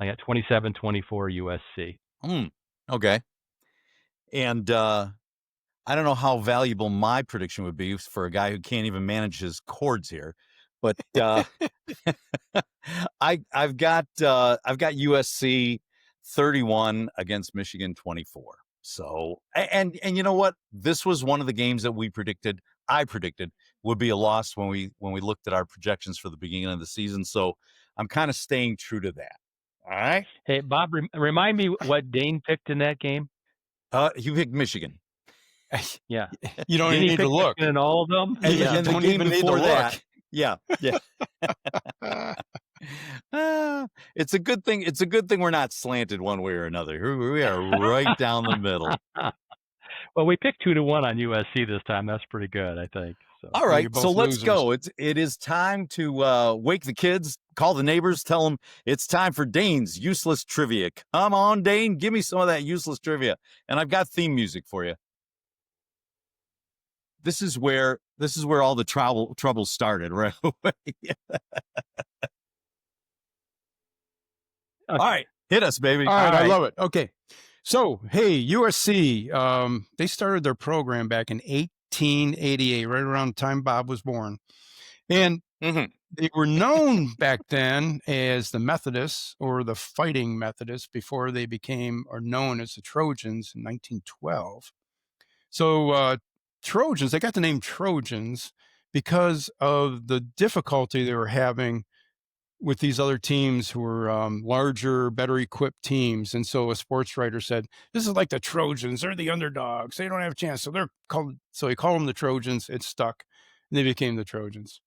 I got 27-24 USC. Okay. And I don't know how valuable my prediction would be for a guy who can't even manage his chords here, but I've got USC 31 against Michigan 24. So and you know what? This was one of the games that I predicted would be a loss when we looked at our projections for the beginning of the season. So I'm kind of staying true to that. All right. Hey, Bob, remind me what Dane picked in that game. He picked Michigan. Yeah. You don't Did even he need to pick look. Michigan in all of them? And Yeah, the don't game even need to before look. that. Yeah. It's a good thing. It's a good thing we're not slanted one way or another. We are right down the middle. Well, we picked 2-1 on USC this time. That's pretty good, I think. So. All right, you're both so let's losers. go. It is time to wake the kids, call the neighbors, tell them it's time for Dane's useless trivia. Come on, Dane, give me some of that useless trivia. And I've got theme music for you. This is where all the trouble started, right? All right, hit us, baby. All right, I love it. Okay. So, hey, USC, they started their program back in 1888, right around the time Bob was born. And they were known back then as the Methodists or the Fighting Methodists before they became or known as the Trojans in 1912. So, Trojans, they got the name Trojans because of the difficulty they were having with these other teams who were larger, better equipped teams. And so a sports writer said, this is like the Trojans. They're the underdogs. They don't have a chance. So he called them the Trojans. It stuck. And they became the Trojans.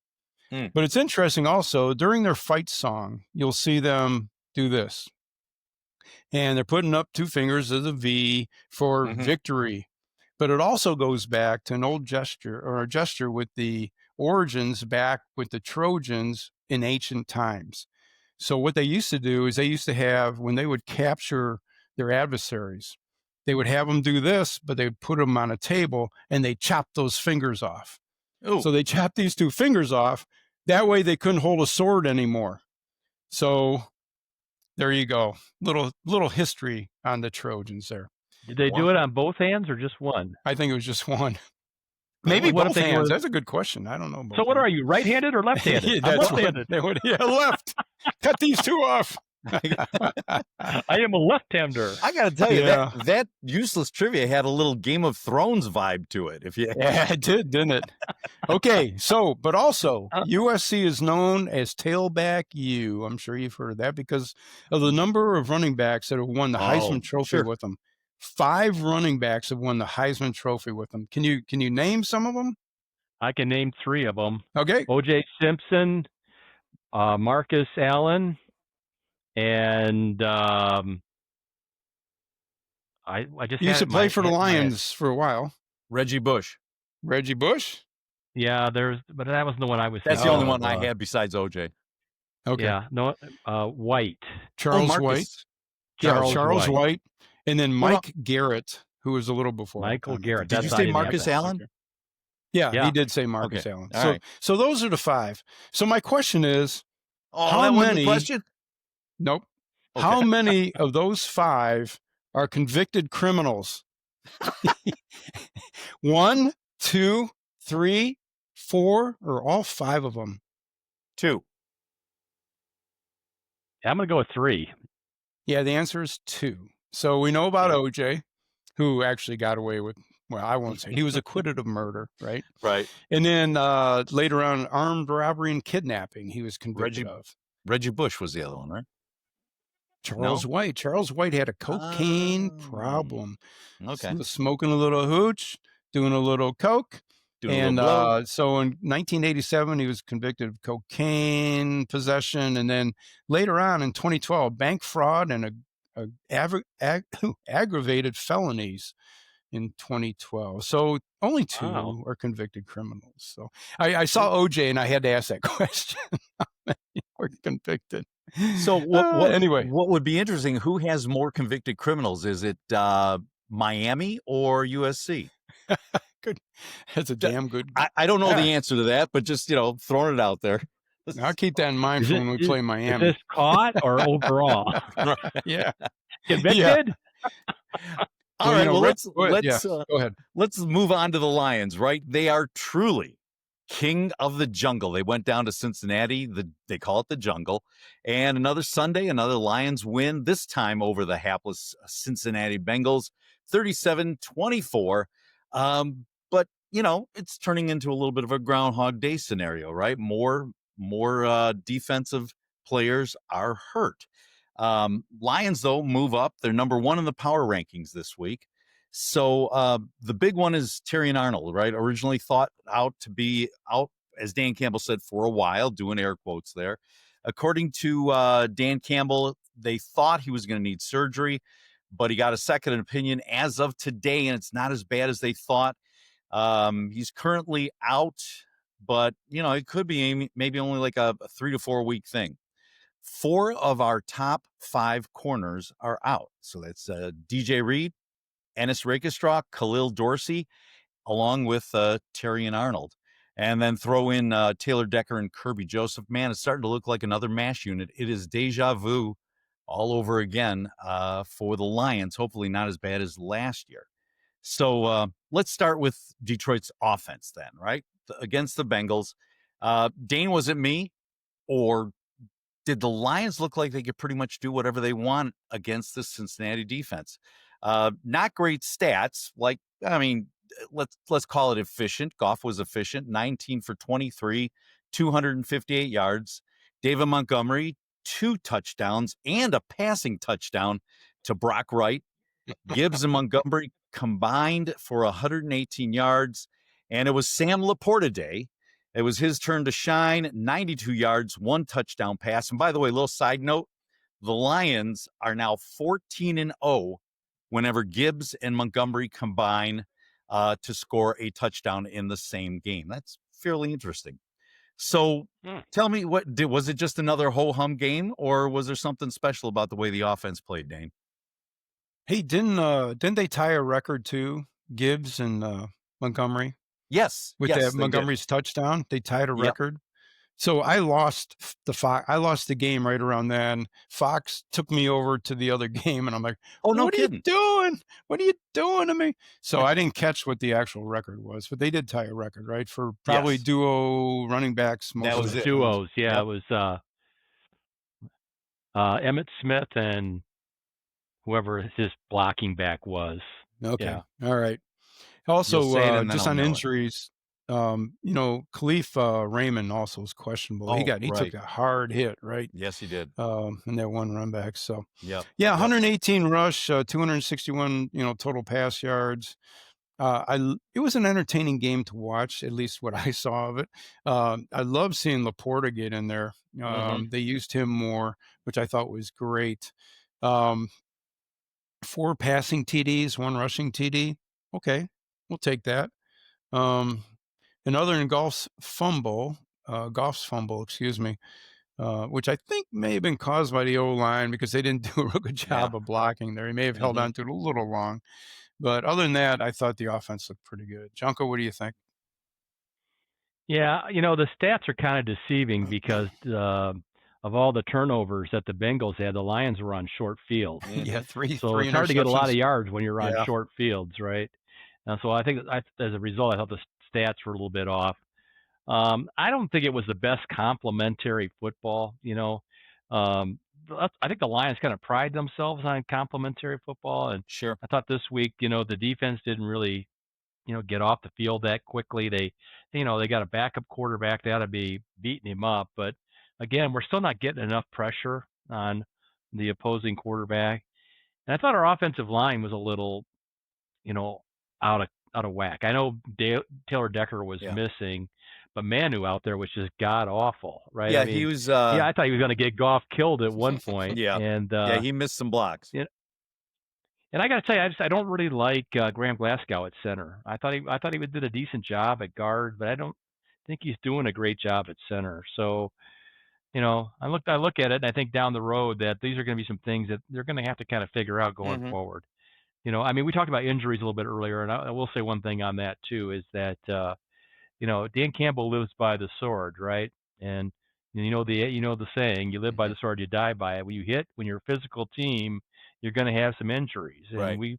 But it's interesting also, during their fight song, you'll see them do this. And they're putting up two fingers as a V for victory. But it also goes back to an old gesture or a gesture with the origins back with the Trojans in ancient times. So what they used to do is they used to have, when they would capture their adversaries, they would have them do this, but they would put them on a table and they chop those fingers off. Ooh. So they chopped these two fingers off. That way they couldn't hold a sword anymore. So there you go. Little history on the Trojans there. Did they do it on both hands or just one? I think it was just one. Maybe both hands. That's a good question. I don't know. So what are you, right-handed or left-handed? I'm that's left-handed. Left. Cut these two off. I am a left-hander. I got to tell you, that useless trivia had a little Game of Thrones vibe to it. Yeah, it did, didn't it? Okay, but also USC is known as Tailback U. I'm sure you've heard of that because of the number of running backs that have won the Heisman Trophy with them. 5 running backs have won the Heisman Trophy with them. Can you name some of them? I can name 3 of them. Okay. O.J. Simpson, Marcus Allen, and I just used to play for the Lions for a while. Reggie Bush. Reggie Bush? Yeah, but that wasn't the one I was. That's the only one I had besides O.J. Okay. Yeah, no, White. Charles White. Charles White. And then Mike Garrett, who was a little before. Michael Garrett. Did you say Marcus Allen? Okay. Yeah, he did say Marcus Allen. So those are the 5. So my question is, how many? Question? Nope. Okay. How many of those 5 are convicted criminals? 1, 2, 3, 4, or all 5 of them? 2. I'm going to go with 3. Yeah, the answer is 2. So we know about OJ, who actually got away with, well, I won't say, he was acquitted of murder, right? Right. And then later on, armed robbery and kidnapping, he was convicted of. Reggie Bush was the other one, right? Charles White. Charles White had a cocaine problem. Okay. So smoking a little hooch, doing a little coke. So in 1987, he was convicted of cocaine possession. And then later on in 2012, bank fraud and aggravated felonies. in 2012. So only 2 Wow. are convicted criminals. So I saw OJ and I had to ask that question. How many were convicted? So Anyway, what would be interesting? Who has more convicted criminals? Is it Miami or USC? good. That's a damn good. I don't know Yeah. the answer to that, but just throwing it out there. I'll keep that in mind Is for it when we is, play is Miami. this caught or overall? Yeah. Convicted? All right. Well, Go ahead. let's move on to the Lions. Right? They are truly king of the jungle. They went down to Cincinnati. They call it the jungle. And another Sunday, another Lions win. This time over the hapless Cincinnati Bengals, 37-24. But it's turning into a little bit of a Groundhog Day scenario, right? More defensive players are hurt. Lions, though, move up. They're number 1 in the power rankings this week. So the big one is Terrion Arnold, right? Originally thought out to be out, as Dan Campbell said, for a while, doing air quotes there. According to Dan Campbell, they thought he was going to need surgery, but he got a second opinion as of today, and it's not as bad as they thought. He's currently out, but it could be maybe only like a 3 to 4 week thing. 4 of our top 5 corners are out. So that's DJ Reed, Ennis Rakestraw, Khalil Dorsey, along with Terrion Arnold. And then throw in Taylor Decker and Kirby Joseph. Man, it's starting to look like another MASH unit. It is deja vu all over again for the Lions. Hopefully not as bad as last year. So let's start with Detroit's offense then, right? Against the Bengals. Dane, was it me, or did the Lions look like they could pretty much do whatever they want against the Cincinnati defense? Not great stats. Let's call it efficient. Goff was efficient, 19 for 23, 258 yards. David Montgomery, 2 touchdowns and a passing touchdown to Brock Wright. Gibbs and Montgomery combined for 118 yards. And it was Sam Laporta day. It was his turn to shine, 92 yards, 1 touchdown pass. And by the way, little side note, the Lions are now 14-0 whenever Gibbs and Montgomery combine to score a touchdown in the same game. That's fairly interesting. So tell me, was it just another ho-hum game, or was there something special about the way the offense played, Dane? Hey, didn't they tie a record too, Gibbs and Montgomery? Yes. With yes, that Montgomery's touchdown, they tied a Yep. record. So I lost the game right around then. Fox took me over to the other game, and I'm like, Oh, no what kidding. are you doing? What are you doing to me? So I didn't catch what the actual record was, but they did tie a record, right? For probably Yes. duo running backs. That most was of it. the Duos. Yeah, Yep. it was Emmett Smith and whoever his blocking back was. Okay. Yeah. All right. You'll say it Also, and then just I'll on know it. injuries, Khalif Raymond also is questionable. He Oh, took right. a hard hit, right? Yes, he did. In that one run back. So Yep. yeah, Yep. 118 rush, 261, total pass yards. It was an entertaining game to watch, at least what I saw of it. I love seeing Laporta get in there. They used him more, which I thought was great. 4 passing TDs, 1 rushing TD. Okay, we'll take that. And other than Goff's fumble, excuse me, which I think may have been caused by the O-line because they didn't do a real good job of blocking there. He may have held on to it a little long. But other than that, I thought the offense looked pretty good. Junko, what do you think? Yeah, the stats are kind of deceiving because of all the turnovers that the Bengals had, the Lions were on short fields. Yeah, three. So three it's hard to get a lot of interceptions. yards when you're on Yeah. short fields, right? And so I think as a result, I thought the stats were a little bit off. I don't think it was the best complementary football. I think the Lions kind of pride themselves on complementary football, and Sure. I thought this week, the defense didn't really, get off the field that quickly. They got a backup quarterback. They ought to be beating him up, but again, we're still not getting enough pressure on the opposing quarterback. And I thought our offensive line was a little, out of whack. I know Taylor Decker was Yeah. missing, but Manu out there was just god awful, right? Yeah, I mean, he was. I thought he was going to get Goff killed at one point. Yeah. And Yeah, he missed some blocks. And I got to tell you, I don't really like Graham Glasgow at center. I thought he did a decent job at guard, but I don't think he's doing a great job at center. So I look at it and I think down the road that these are going to be some things that they're going to have to kind of figure out going Mhm. forward. I mean, we talked about injuries a little bit earlier, and I will say one thing on that too is that Dan Campbell lives by the sword, right? And the saying, you live by Mhm. the sword, you die by it. When you're a physical team, you're going to have some injuries, Right. and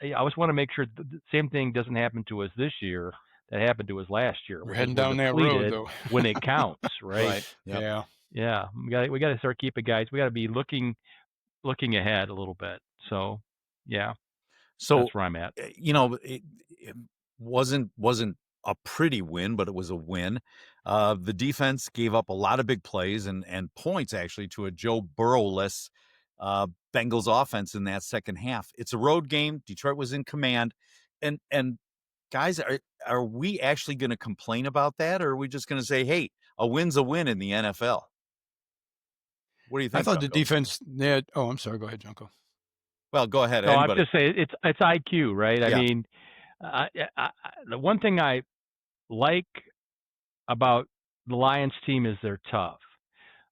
I always want to make sure the same thing doesn't happen to us this year that happened to us last year, We're which is heading we're down that road, depleted though. when it counts, right? Right. Yep. Yeah. Yeah, we got to start keeping guys. We got to be looking ahead a little bit. So, yeah, So, that's where I'm at. it wasn't a pretty win, but it was a win. The defense gave up a lot of big plays and points actually to a Joe Burrow-less Bengals offense in that second half. It's a road game. Detroit was in command, and guys, are we actually going to complain about that, or are we just going to say, hey, a win's a win in the NFL? What do you I think, thought the Junko? defense had. Oh, I'm sorry. Go ahead, Junko. Well, go ahead. No, I'm Anybody? just saying it's IQ, right? I Yeah. mean, the one thing I like about the Lions team is they're tough.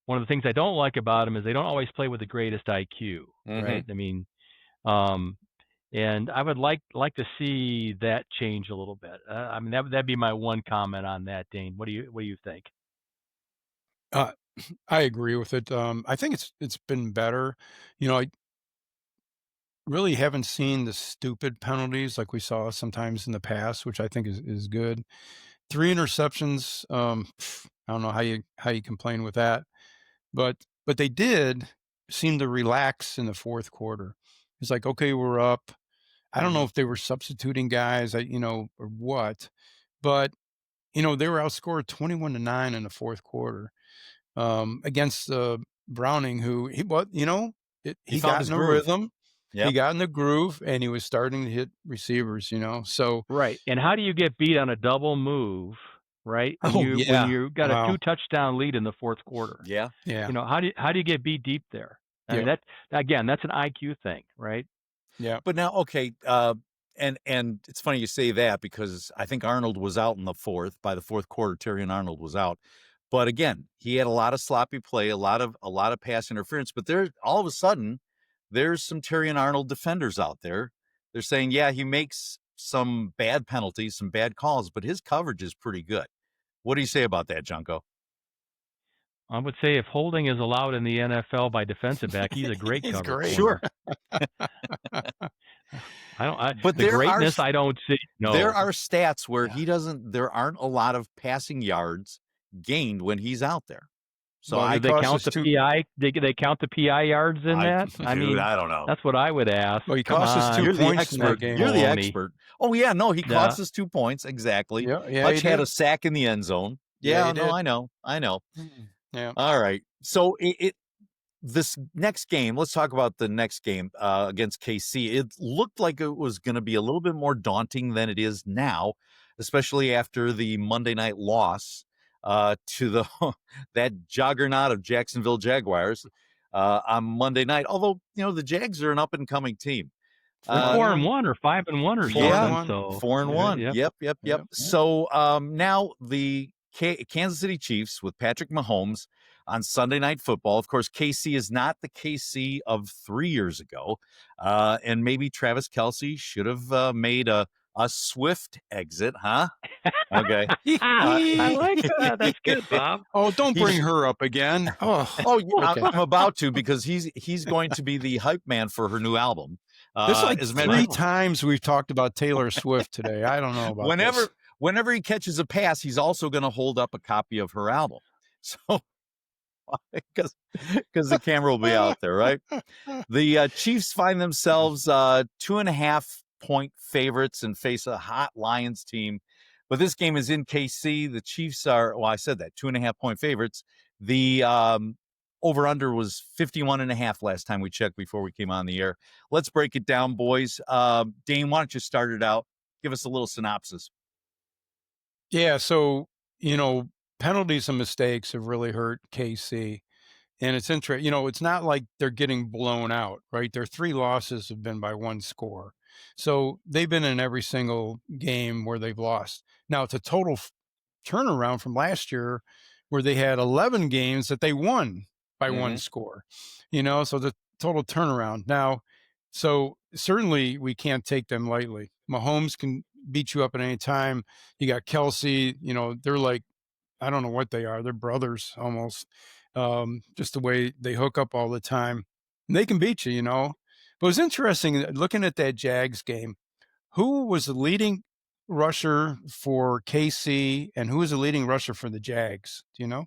One of the things I don't like about them is they don't always play with the greatest IQ, right? Mhm. I mean, um, and I would like to see that change a little bit. I mean, that'd be my one comment on that, Dane. What do you think? Uh, I agree with it. I think it's been better. I really haven't seen the stupid penalties like we saw sometimes in the past, which I think is good. 3 interceptions. I don't know how you complain with that, but they did seem to relax in the fourth quarter. It's like, okay, we're up. I don't know Mhm. if they were substituting guys, or what, but they were outscored 21-9 in the fourth quarter against Browning, who He he found got his in a groove. rhythm, he Yep. got in the groove, and he was starting to hit receivers. So Right. And how do you get beat on a double move, right? When oh yeah, you got a wow, 2 touchdown lead in the fourth quarter. Yeah. yeah, How do you get beat deep there? I mean, yep, that's an IQ thing, right? yeah. But now, okay, and it's funny you say that because I think Arnold was out in the fourth. By the fourth quarter, Terrion Arnold was out. But again, he had a lot of sloppy play, a lot of pass interference. But there, all of a sudden, there's some Terrion Arnold defenders out there. They're saying, yeah, he makes some bad penalties, some bad calls, but his coverage is pretty good. What do you say about that, Junko? I would say if holding is allowed in the NFL by defensive back, he's a great He's cover great. corner. Sure, but The greatness I don't see. there No. are stats where Yeah. he doesn't. There aren't a lot of passing yards gained when he's out there. So Well, I he Did they cost count us the two. PI? Did they count the PI yards in I that? I dude, mean, I don't know. that's what I would ask. Well, he Come cost us on, 2 You're the points in expert. that game. You're the baloney. expert. Oh yeah, no, he Yeah. cost us 2 points exactly. Yeah, he Hutch had a did. sack in the end zone. Yeah, Yeah, he no, did. I know. Yeah. All right. So this next game, let's talk about the next game against KC. It looked like it was going to be a little bit more daunting than it is now, especially after the Monday night loss to the that juggernaut of Jacksonville Jaguars on Monday night. Although the Jags are an up and coming team. They're 4-1. 4-1 or 5-1 or 4 and Yeah, something. 1. So 4-1. yep. Yep. Yep. So now the Kansas City Chiefs with Patrick Mahomes on Sunday Night Football. Of course, KC is not the KC of 3 years ago, and maybe Travis Kelce should have made a swift exit, huh? Okay. I like that. That's good, Bob. Oh, don't He bring sh- her up again. Oh, Oh, yeah, okay. I'm about to because he's going to be the hype man for her new album. This is like As a matter of 3 fact, times we've talked about Taylor Swift today. I don't know about this. whenever he catches a pass, he's also going to hold up a copy of her album. So because the camera will be out there, right? The Chiefs find themselves 2.5-point favorites and face a hot Lions team. But this game is in KC. The Chiefs are, well, I said that, 2.5-point favorites. The over-under was 51.5 last time we checked before we came on the air. Let's break it down, boys. Dane, why don't you start it out? Give us a little synopsis. Yeah, so, penalties and mistakes have really hurt KC. And it's interesting, it's not like they're getting blown out, right? Their 3 losses have been by 1 score. So they've been in every single game where they've lost. Now it's a total turnaround from last year where they had 11 games that they won by 1 score, so the total turnaround. Now, so certainly we can't take them lightly. Mahomes can beat you up at any time. You got Kelsey, they're like, I don't know what they are. They're brothers almost. Just the way they hook up all the time. And they can beat you. But it's interesting looking at that Jags game. Who was the leading rusher for KC and who was the leading rusher for the Jags? Do you know?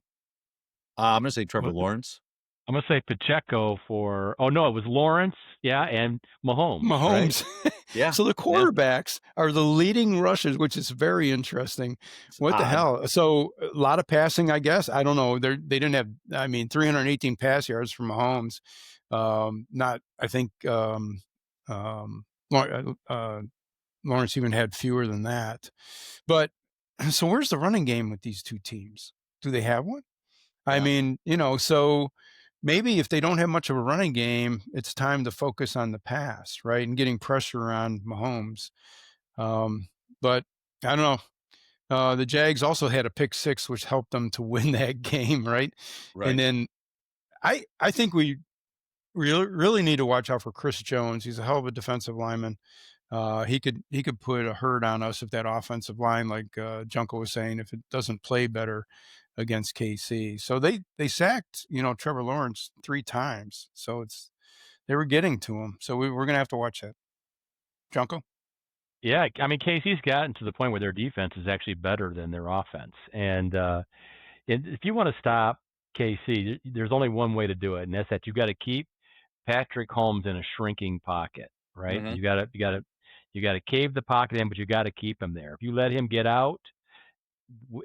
I'm going to say Trevor What- Lawrence. I'm gonna say Pacheco for. Oh no, it was Lawrence. Yeah, and Mahomes. Mahomes. Right? Yeah. So the quarterbacks are the leading rushers, which is very interesting. What the hell? So a lot of passing, I guess. I don't know. They didn't have, 318 pass yards from Mahomes. Not, I think, Lawrence even had fewer than that. But so where's the running game with these two teams? Do they have one? I mean, so maybe if they don't have much of a running game, it's time to focus on the pass, right? And getting pressure on Mahomes. But I don't know. The Jags also had a pick 6, which helped them to win that game, right? And then I think we really need to watch out for Chris Jones. He's a hell of a defensive lineman. He could put a hurt on us if that offensive line, like Junko was saying, if it doesn't play better against KC. So they sacked, Trevor Lawrence 3 times. So they were getting to him. So we're going to have to watch that. Junko? Yeah, I mean KC's gotten to the point where their defense is actually better than their offense, and if you want to stop KC, there's only one way to do it, and that's that you got to keep Patrick Holmes in a shrinking pocket, right? You got to cave the pocket in, but you got to keep him there. If you let him get out,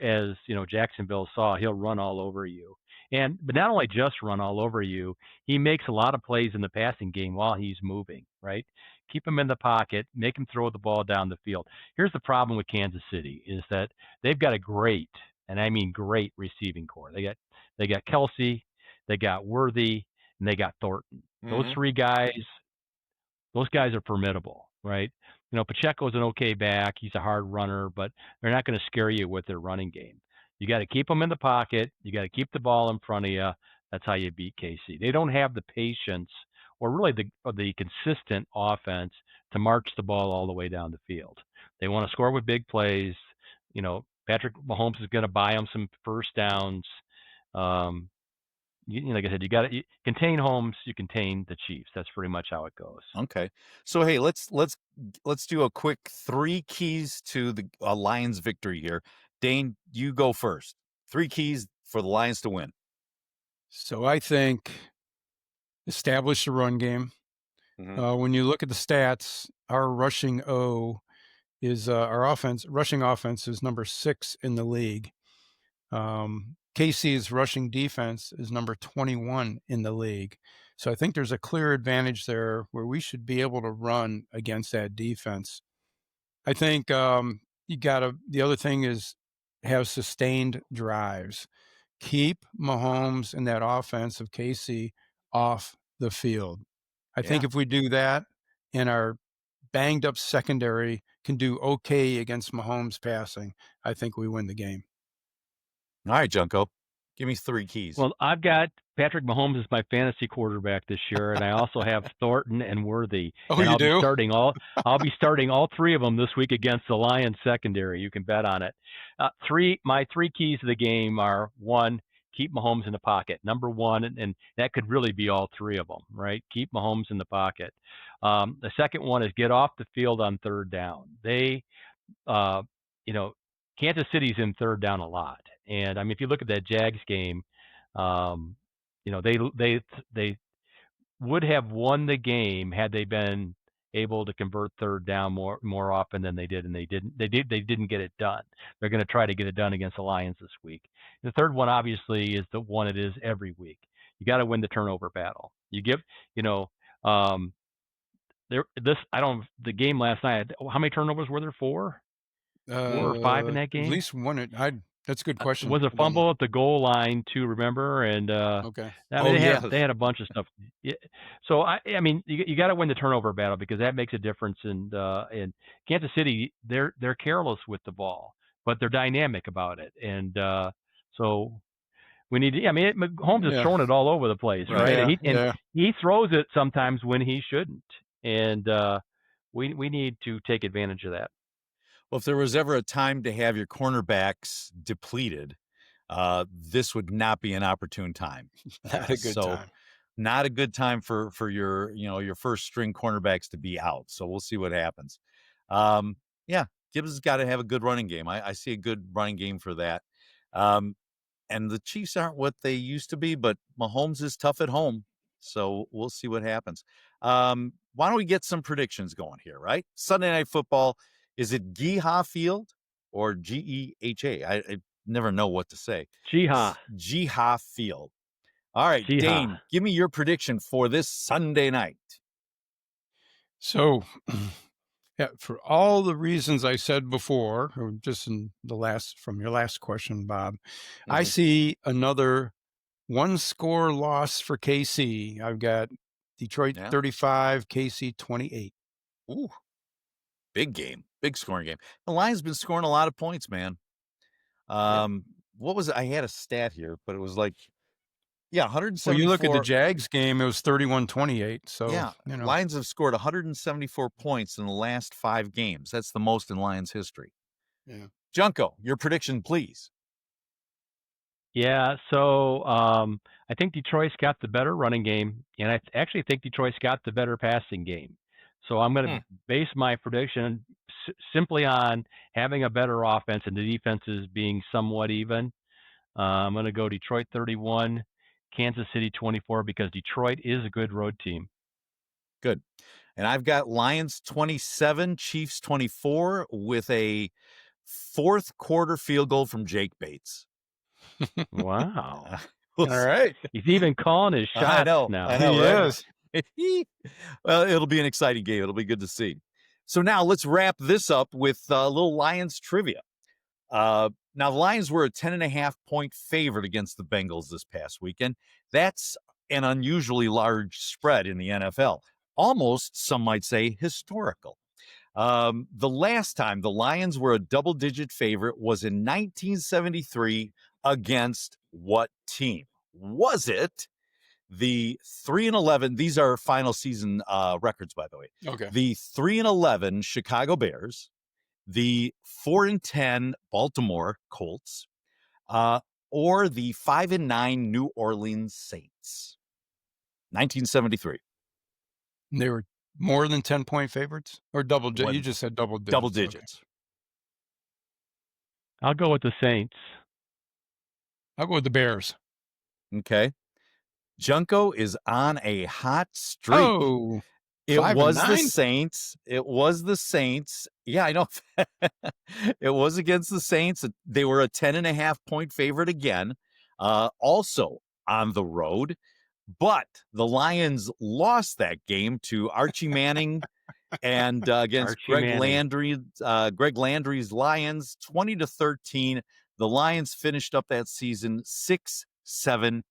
as Jacksonville saw, he'll run all over you. But not only just run all over you, he makes a lot of plays in the passing game while he's moving, right? Keep him in the pocket, make him throw the ball down the field. Here's the problem with Kansas City is that they've got a great, and I mean great, receiving core. They got Kelsey, they got Worthy, and they got Thornton. Those 3 guys, those guys are formidable, right? Pacheco's an okay back. He's a hard runner, but they're not going to scare you with their running game. You got to keep them in the pocket. You got to keep the ball in front of you. That's how you beat KC. They don't have the patience or really the consistent offense to march the ball all the way down the field. They want to score with big plays. Patrick Mahomes is going to buy them some first downs. Like I said, you got to contain Holmes, you contain the Chiefs. That's pretty much how it goes. Okay. So hey, let's do a quick 3 keys to the Lions victory here. Dane, you go first. 3 keys for the Lions to win. So I think establish the run game. When you look at the stats, our rushing is our rushing offense is number 6 in the league. KC's rushing defense is number 21 in the league. So I think there's a clear advantage there where we should be able to run against that defense. I think the other thing is have sustained drives. Keep Mahomes and that offense of KC off the field. I think if we do that and our banged up secondary can do okay against Mahomes passing, I think we win the game. All right, Junko, give me 3 keys. Well, I've got Patrick Mahomes as my fantasy quarterback this year, and I also have Thornton and Worthy. Oh, and you do? I'll be starting all 3 of them this week against the Lions secondary. You can bet on it. My 3 keys to the game are: 1, keep Mahomes in the pocket. Number 1, and that could really be all 3 of them, right? Keep Mahomes in the pocket. The second one is get off the field on 3rd down. Kansas City's in 3rd down a lot. And I mean, if you look at that Jags game, they would have won the game had they been able to convert 3rd down more often than they did, and they didn't. They didn't get it done. They're going to try to get it done against the Lions this week. The third one, obviously, is the one it is every week. You got to win the turnover battle. The game last night. How many turnovers were there? 4? 4 or 5 in that game? At least one. That's a good question. Was a I don't know. fumble at the goal line too, remember? And Okay. I mean, Oh, yeah. they had a bunch of stuff. Yeah. So I mean, you got to win the turnover battle because that makes a difference. And in Kansas City, they're careless with the ball, but they're dynamic about it. And so we need to. I mean, Mahomes is Yeah. throwing it all over the place, Right. right? Yeah. He throws it sometimes when he shouldn't, and we need to take advantage of that. Well, if there was ever a time to have your cornerbacks depleted, this would not be an opportune time. Not a good time. Not a good time for your first string cornerbacks to be out. So we'll see what happens. Yeah, Gibbs has got to have a good running game. I see a good running game for that. And the Chiefs aren't what they used to be, but Mahomes is tough at home. So we'll see what happens. Why don't we get some predictions going here, right? Sunday Night Football. Is it Geha Field or Geha? I never know what to say. Geha Field. All right, Geha. Dane, give me your prediction for this Sunday night. So, yeah, for all the reasons I said before, or just from your last question, Bob, I see another one-score loss for KC. I've got Detroit 35, KC 28. Ooh, big game, big scoring game. The Lions been scoring a lot of points, man. What was it? I had a stat here, but it was like, 174. Well, you look at the Jags game, it was 31-28. So, Lions have scored 174 points in the last 5 games. That's the most in Lions history. Yeah. Junko, your prediction, please. Yeah, so I think Detroit's got the better running game, and I actually think Detroit's got the better passing game. So I'm going to base my prediction simply on having a better offense and the defenses being somewhat even. I'm going to go Detroit 31, Kansas City 24, because Detroit is a good road team. Good. And I've got Lions 27, Chiefs 24 with a fourth quarter field goal from Jake Bates. Wow. All right. He's even calling his shots now. I know, Yes. Well, it'll be an exciting game. It'll be good to see. So now let's wrap this up with a little Lions trivia. Now, the Lions were a 10.5-point favorite against the Bengals this past weekend. That's an unusually large spread in the NFL. Almost, some might say, historical. The last time the Lions were a double-digit favorite was in 1973 against what team? Was it the 3-11? These are final season records, by the way. Okay. The 3-11 Chicago Bears, the 4-10 Baltimore Colts, or the 5-9 New Orleans Saints. 1973. They were more than 10-point favorites, or double digits? You just said double digits. Double digits. Okay. I'll go with the Saints. I'll go with the Bears. Okay. Junko is on a hot streak. Oh, it was 5-9? the Saints. It was the Saints. Yeah, I know. It was against the Saints. They were a 10.5-point favorite again, also on the road. But the Lions lost that game to Archie Manning and against Greg Landry's Lions, 20-13. The Lions finished up that season 6-7-1.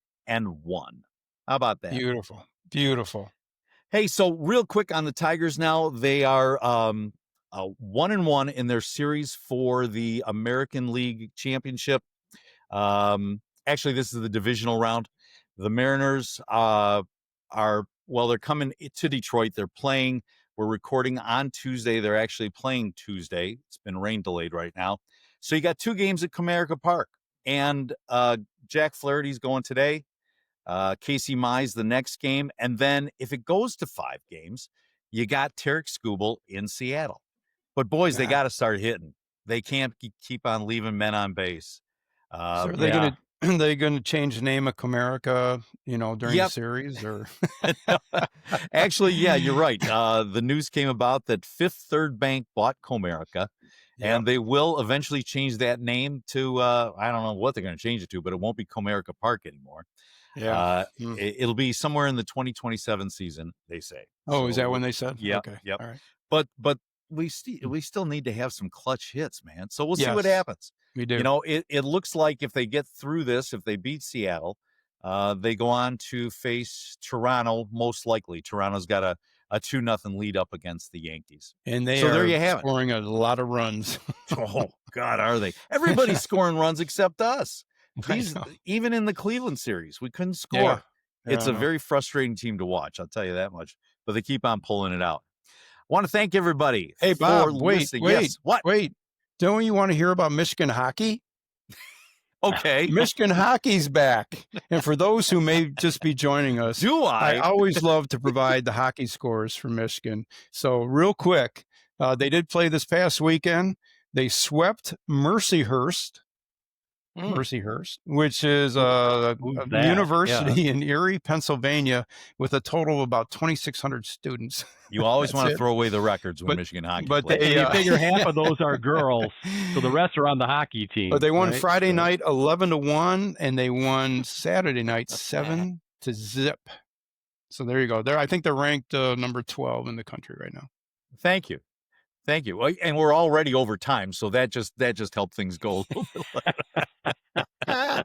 How about that? Beautiful. Beautiful. Hey, so real quick on the Tigers now, they are 1-1 in their series for the American League Championship. Actually, this is the divisional round. The Mariners they're coming to Detroit. They're playing. We're recording on Tuesday. They're actually playing Tuesday. It's been rain delayed right now. So you got 2 games at Comerica Park. And Jack Flaherty's going today. Casey Mize the next game. And then if it goes to 5 games, you got Tarek Skubal in Seattle. But boys, they got to start hitting. They can't keep on leaving men on base. So are they going to change the name of Comerica, during the series? Or Actually, yeah, you're right. The news came about that Fifth Third Bank bought Comerica, and they will eventually change that name to, I don't know what they're going to change it to, but it won't be Comerica Park anymore. Yeah. It'll be somewhere in the 2027 season, they say. Oh, is that when they said? Yeah. Okay. Yep. All right. But we still need to have some clutch hits, man. So we'll see what happens. We do. You know, it looks like if they get through this, if they beat Seattle, they go on to face Toronto, most likely. Toronto's got a 2-0 lead up against the Yankees. And they So are there you have it. scoring a lot of runs. Oh, God, are they? Everybody's scoring runs except us. I know. Even in the Cleveland series, we couldn't score. Yeah, It's I a know. very frustrating team to watch, I'll tell you that much. But they keep on pulling it out. I want to thank everybody Hey, for Bob, listening. Yes, what? wait. Don't you want to hear about Michigan hockey? Okay. Michigan hockey's back. And for those who may just be joining us, Do I I? always love to provide the hockey scores for Michigan. So real quick, they did play this past weekend. They swept Mercyhurst, which is a that? university in Erie, Pennsylvania, with a total of about 2,600 students. You always That's want to it. throw away the records when But- Michigan hockey but plays. they- And you figure half of those are girls, so the rest are on the hockey team. But they won right? Friday So- night 11-1, and they won Saturday night 7-0. So there you go. I think they're ranked number 12 in the country right now. Thank you. Well, and we're already over time, so that just helped things go a little bit better.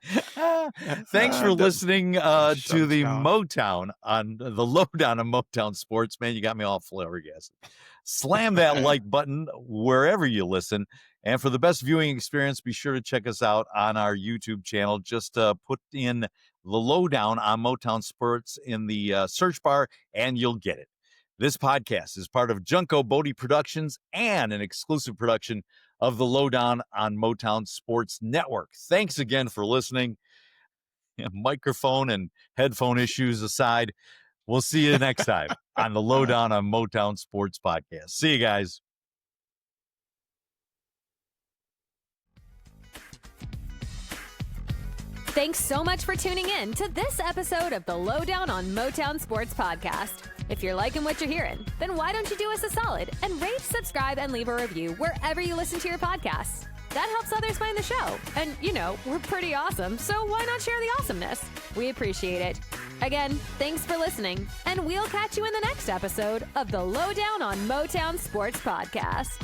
Thanks for listening to the down. Motown on the Lowdown on Motown Sports. Man, you got me all flabbergasted. Slam that like button wherever you listen. And for the best viewing experience, be sure to check us out on our YouTube channel. Just put in the Lowdown on Motown Sports in the search bar, and you'll get it. This podcast is part of Junko Bodie Productions and an exclusive production of the Lowdown on Motown Sports Network. Thanks again for listening. Microphone and headphone issues aside, we'll see you next time on the Lowdown on Motown Sports Podcast. See you guys. Thanks so much for tuning in to this episode of the Lowdown on Motown Sports Podcast. If you're liking what you're hearing, then why don't you do us a solid and rate, subscribe, and leave a review wherever you listen to your podcasts. That helps others find the show. And, you know, we're pretty awesome, so why not share the awesomeness? We appreciate it. Again, thanks for listening, and we'll catch you in the next episode of the Lowdown on Motown Sports Podcast.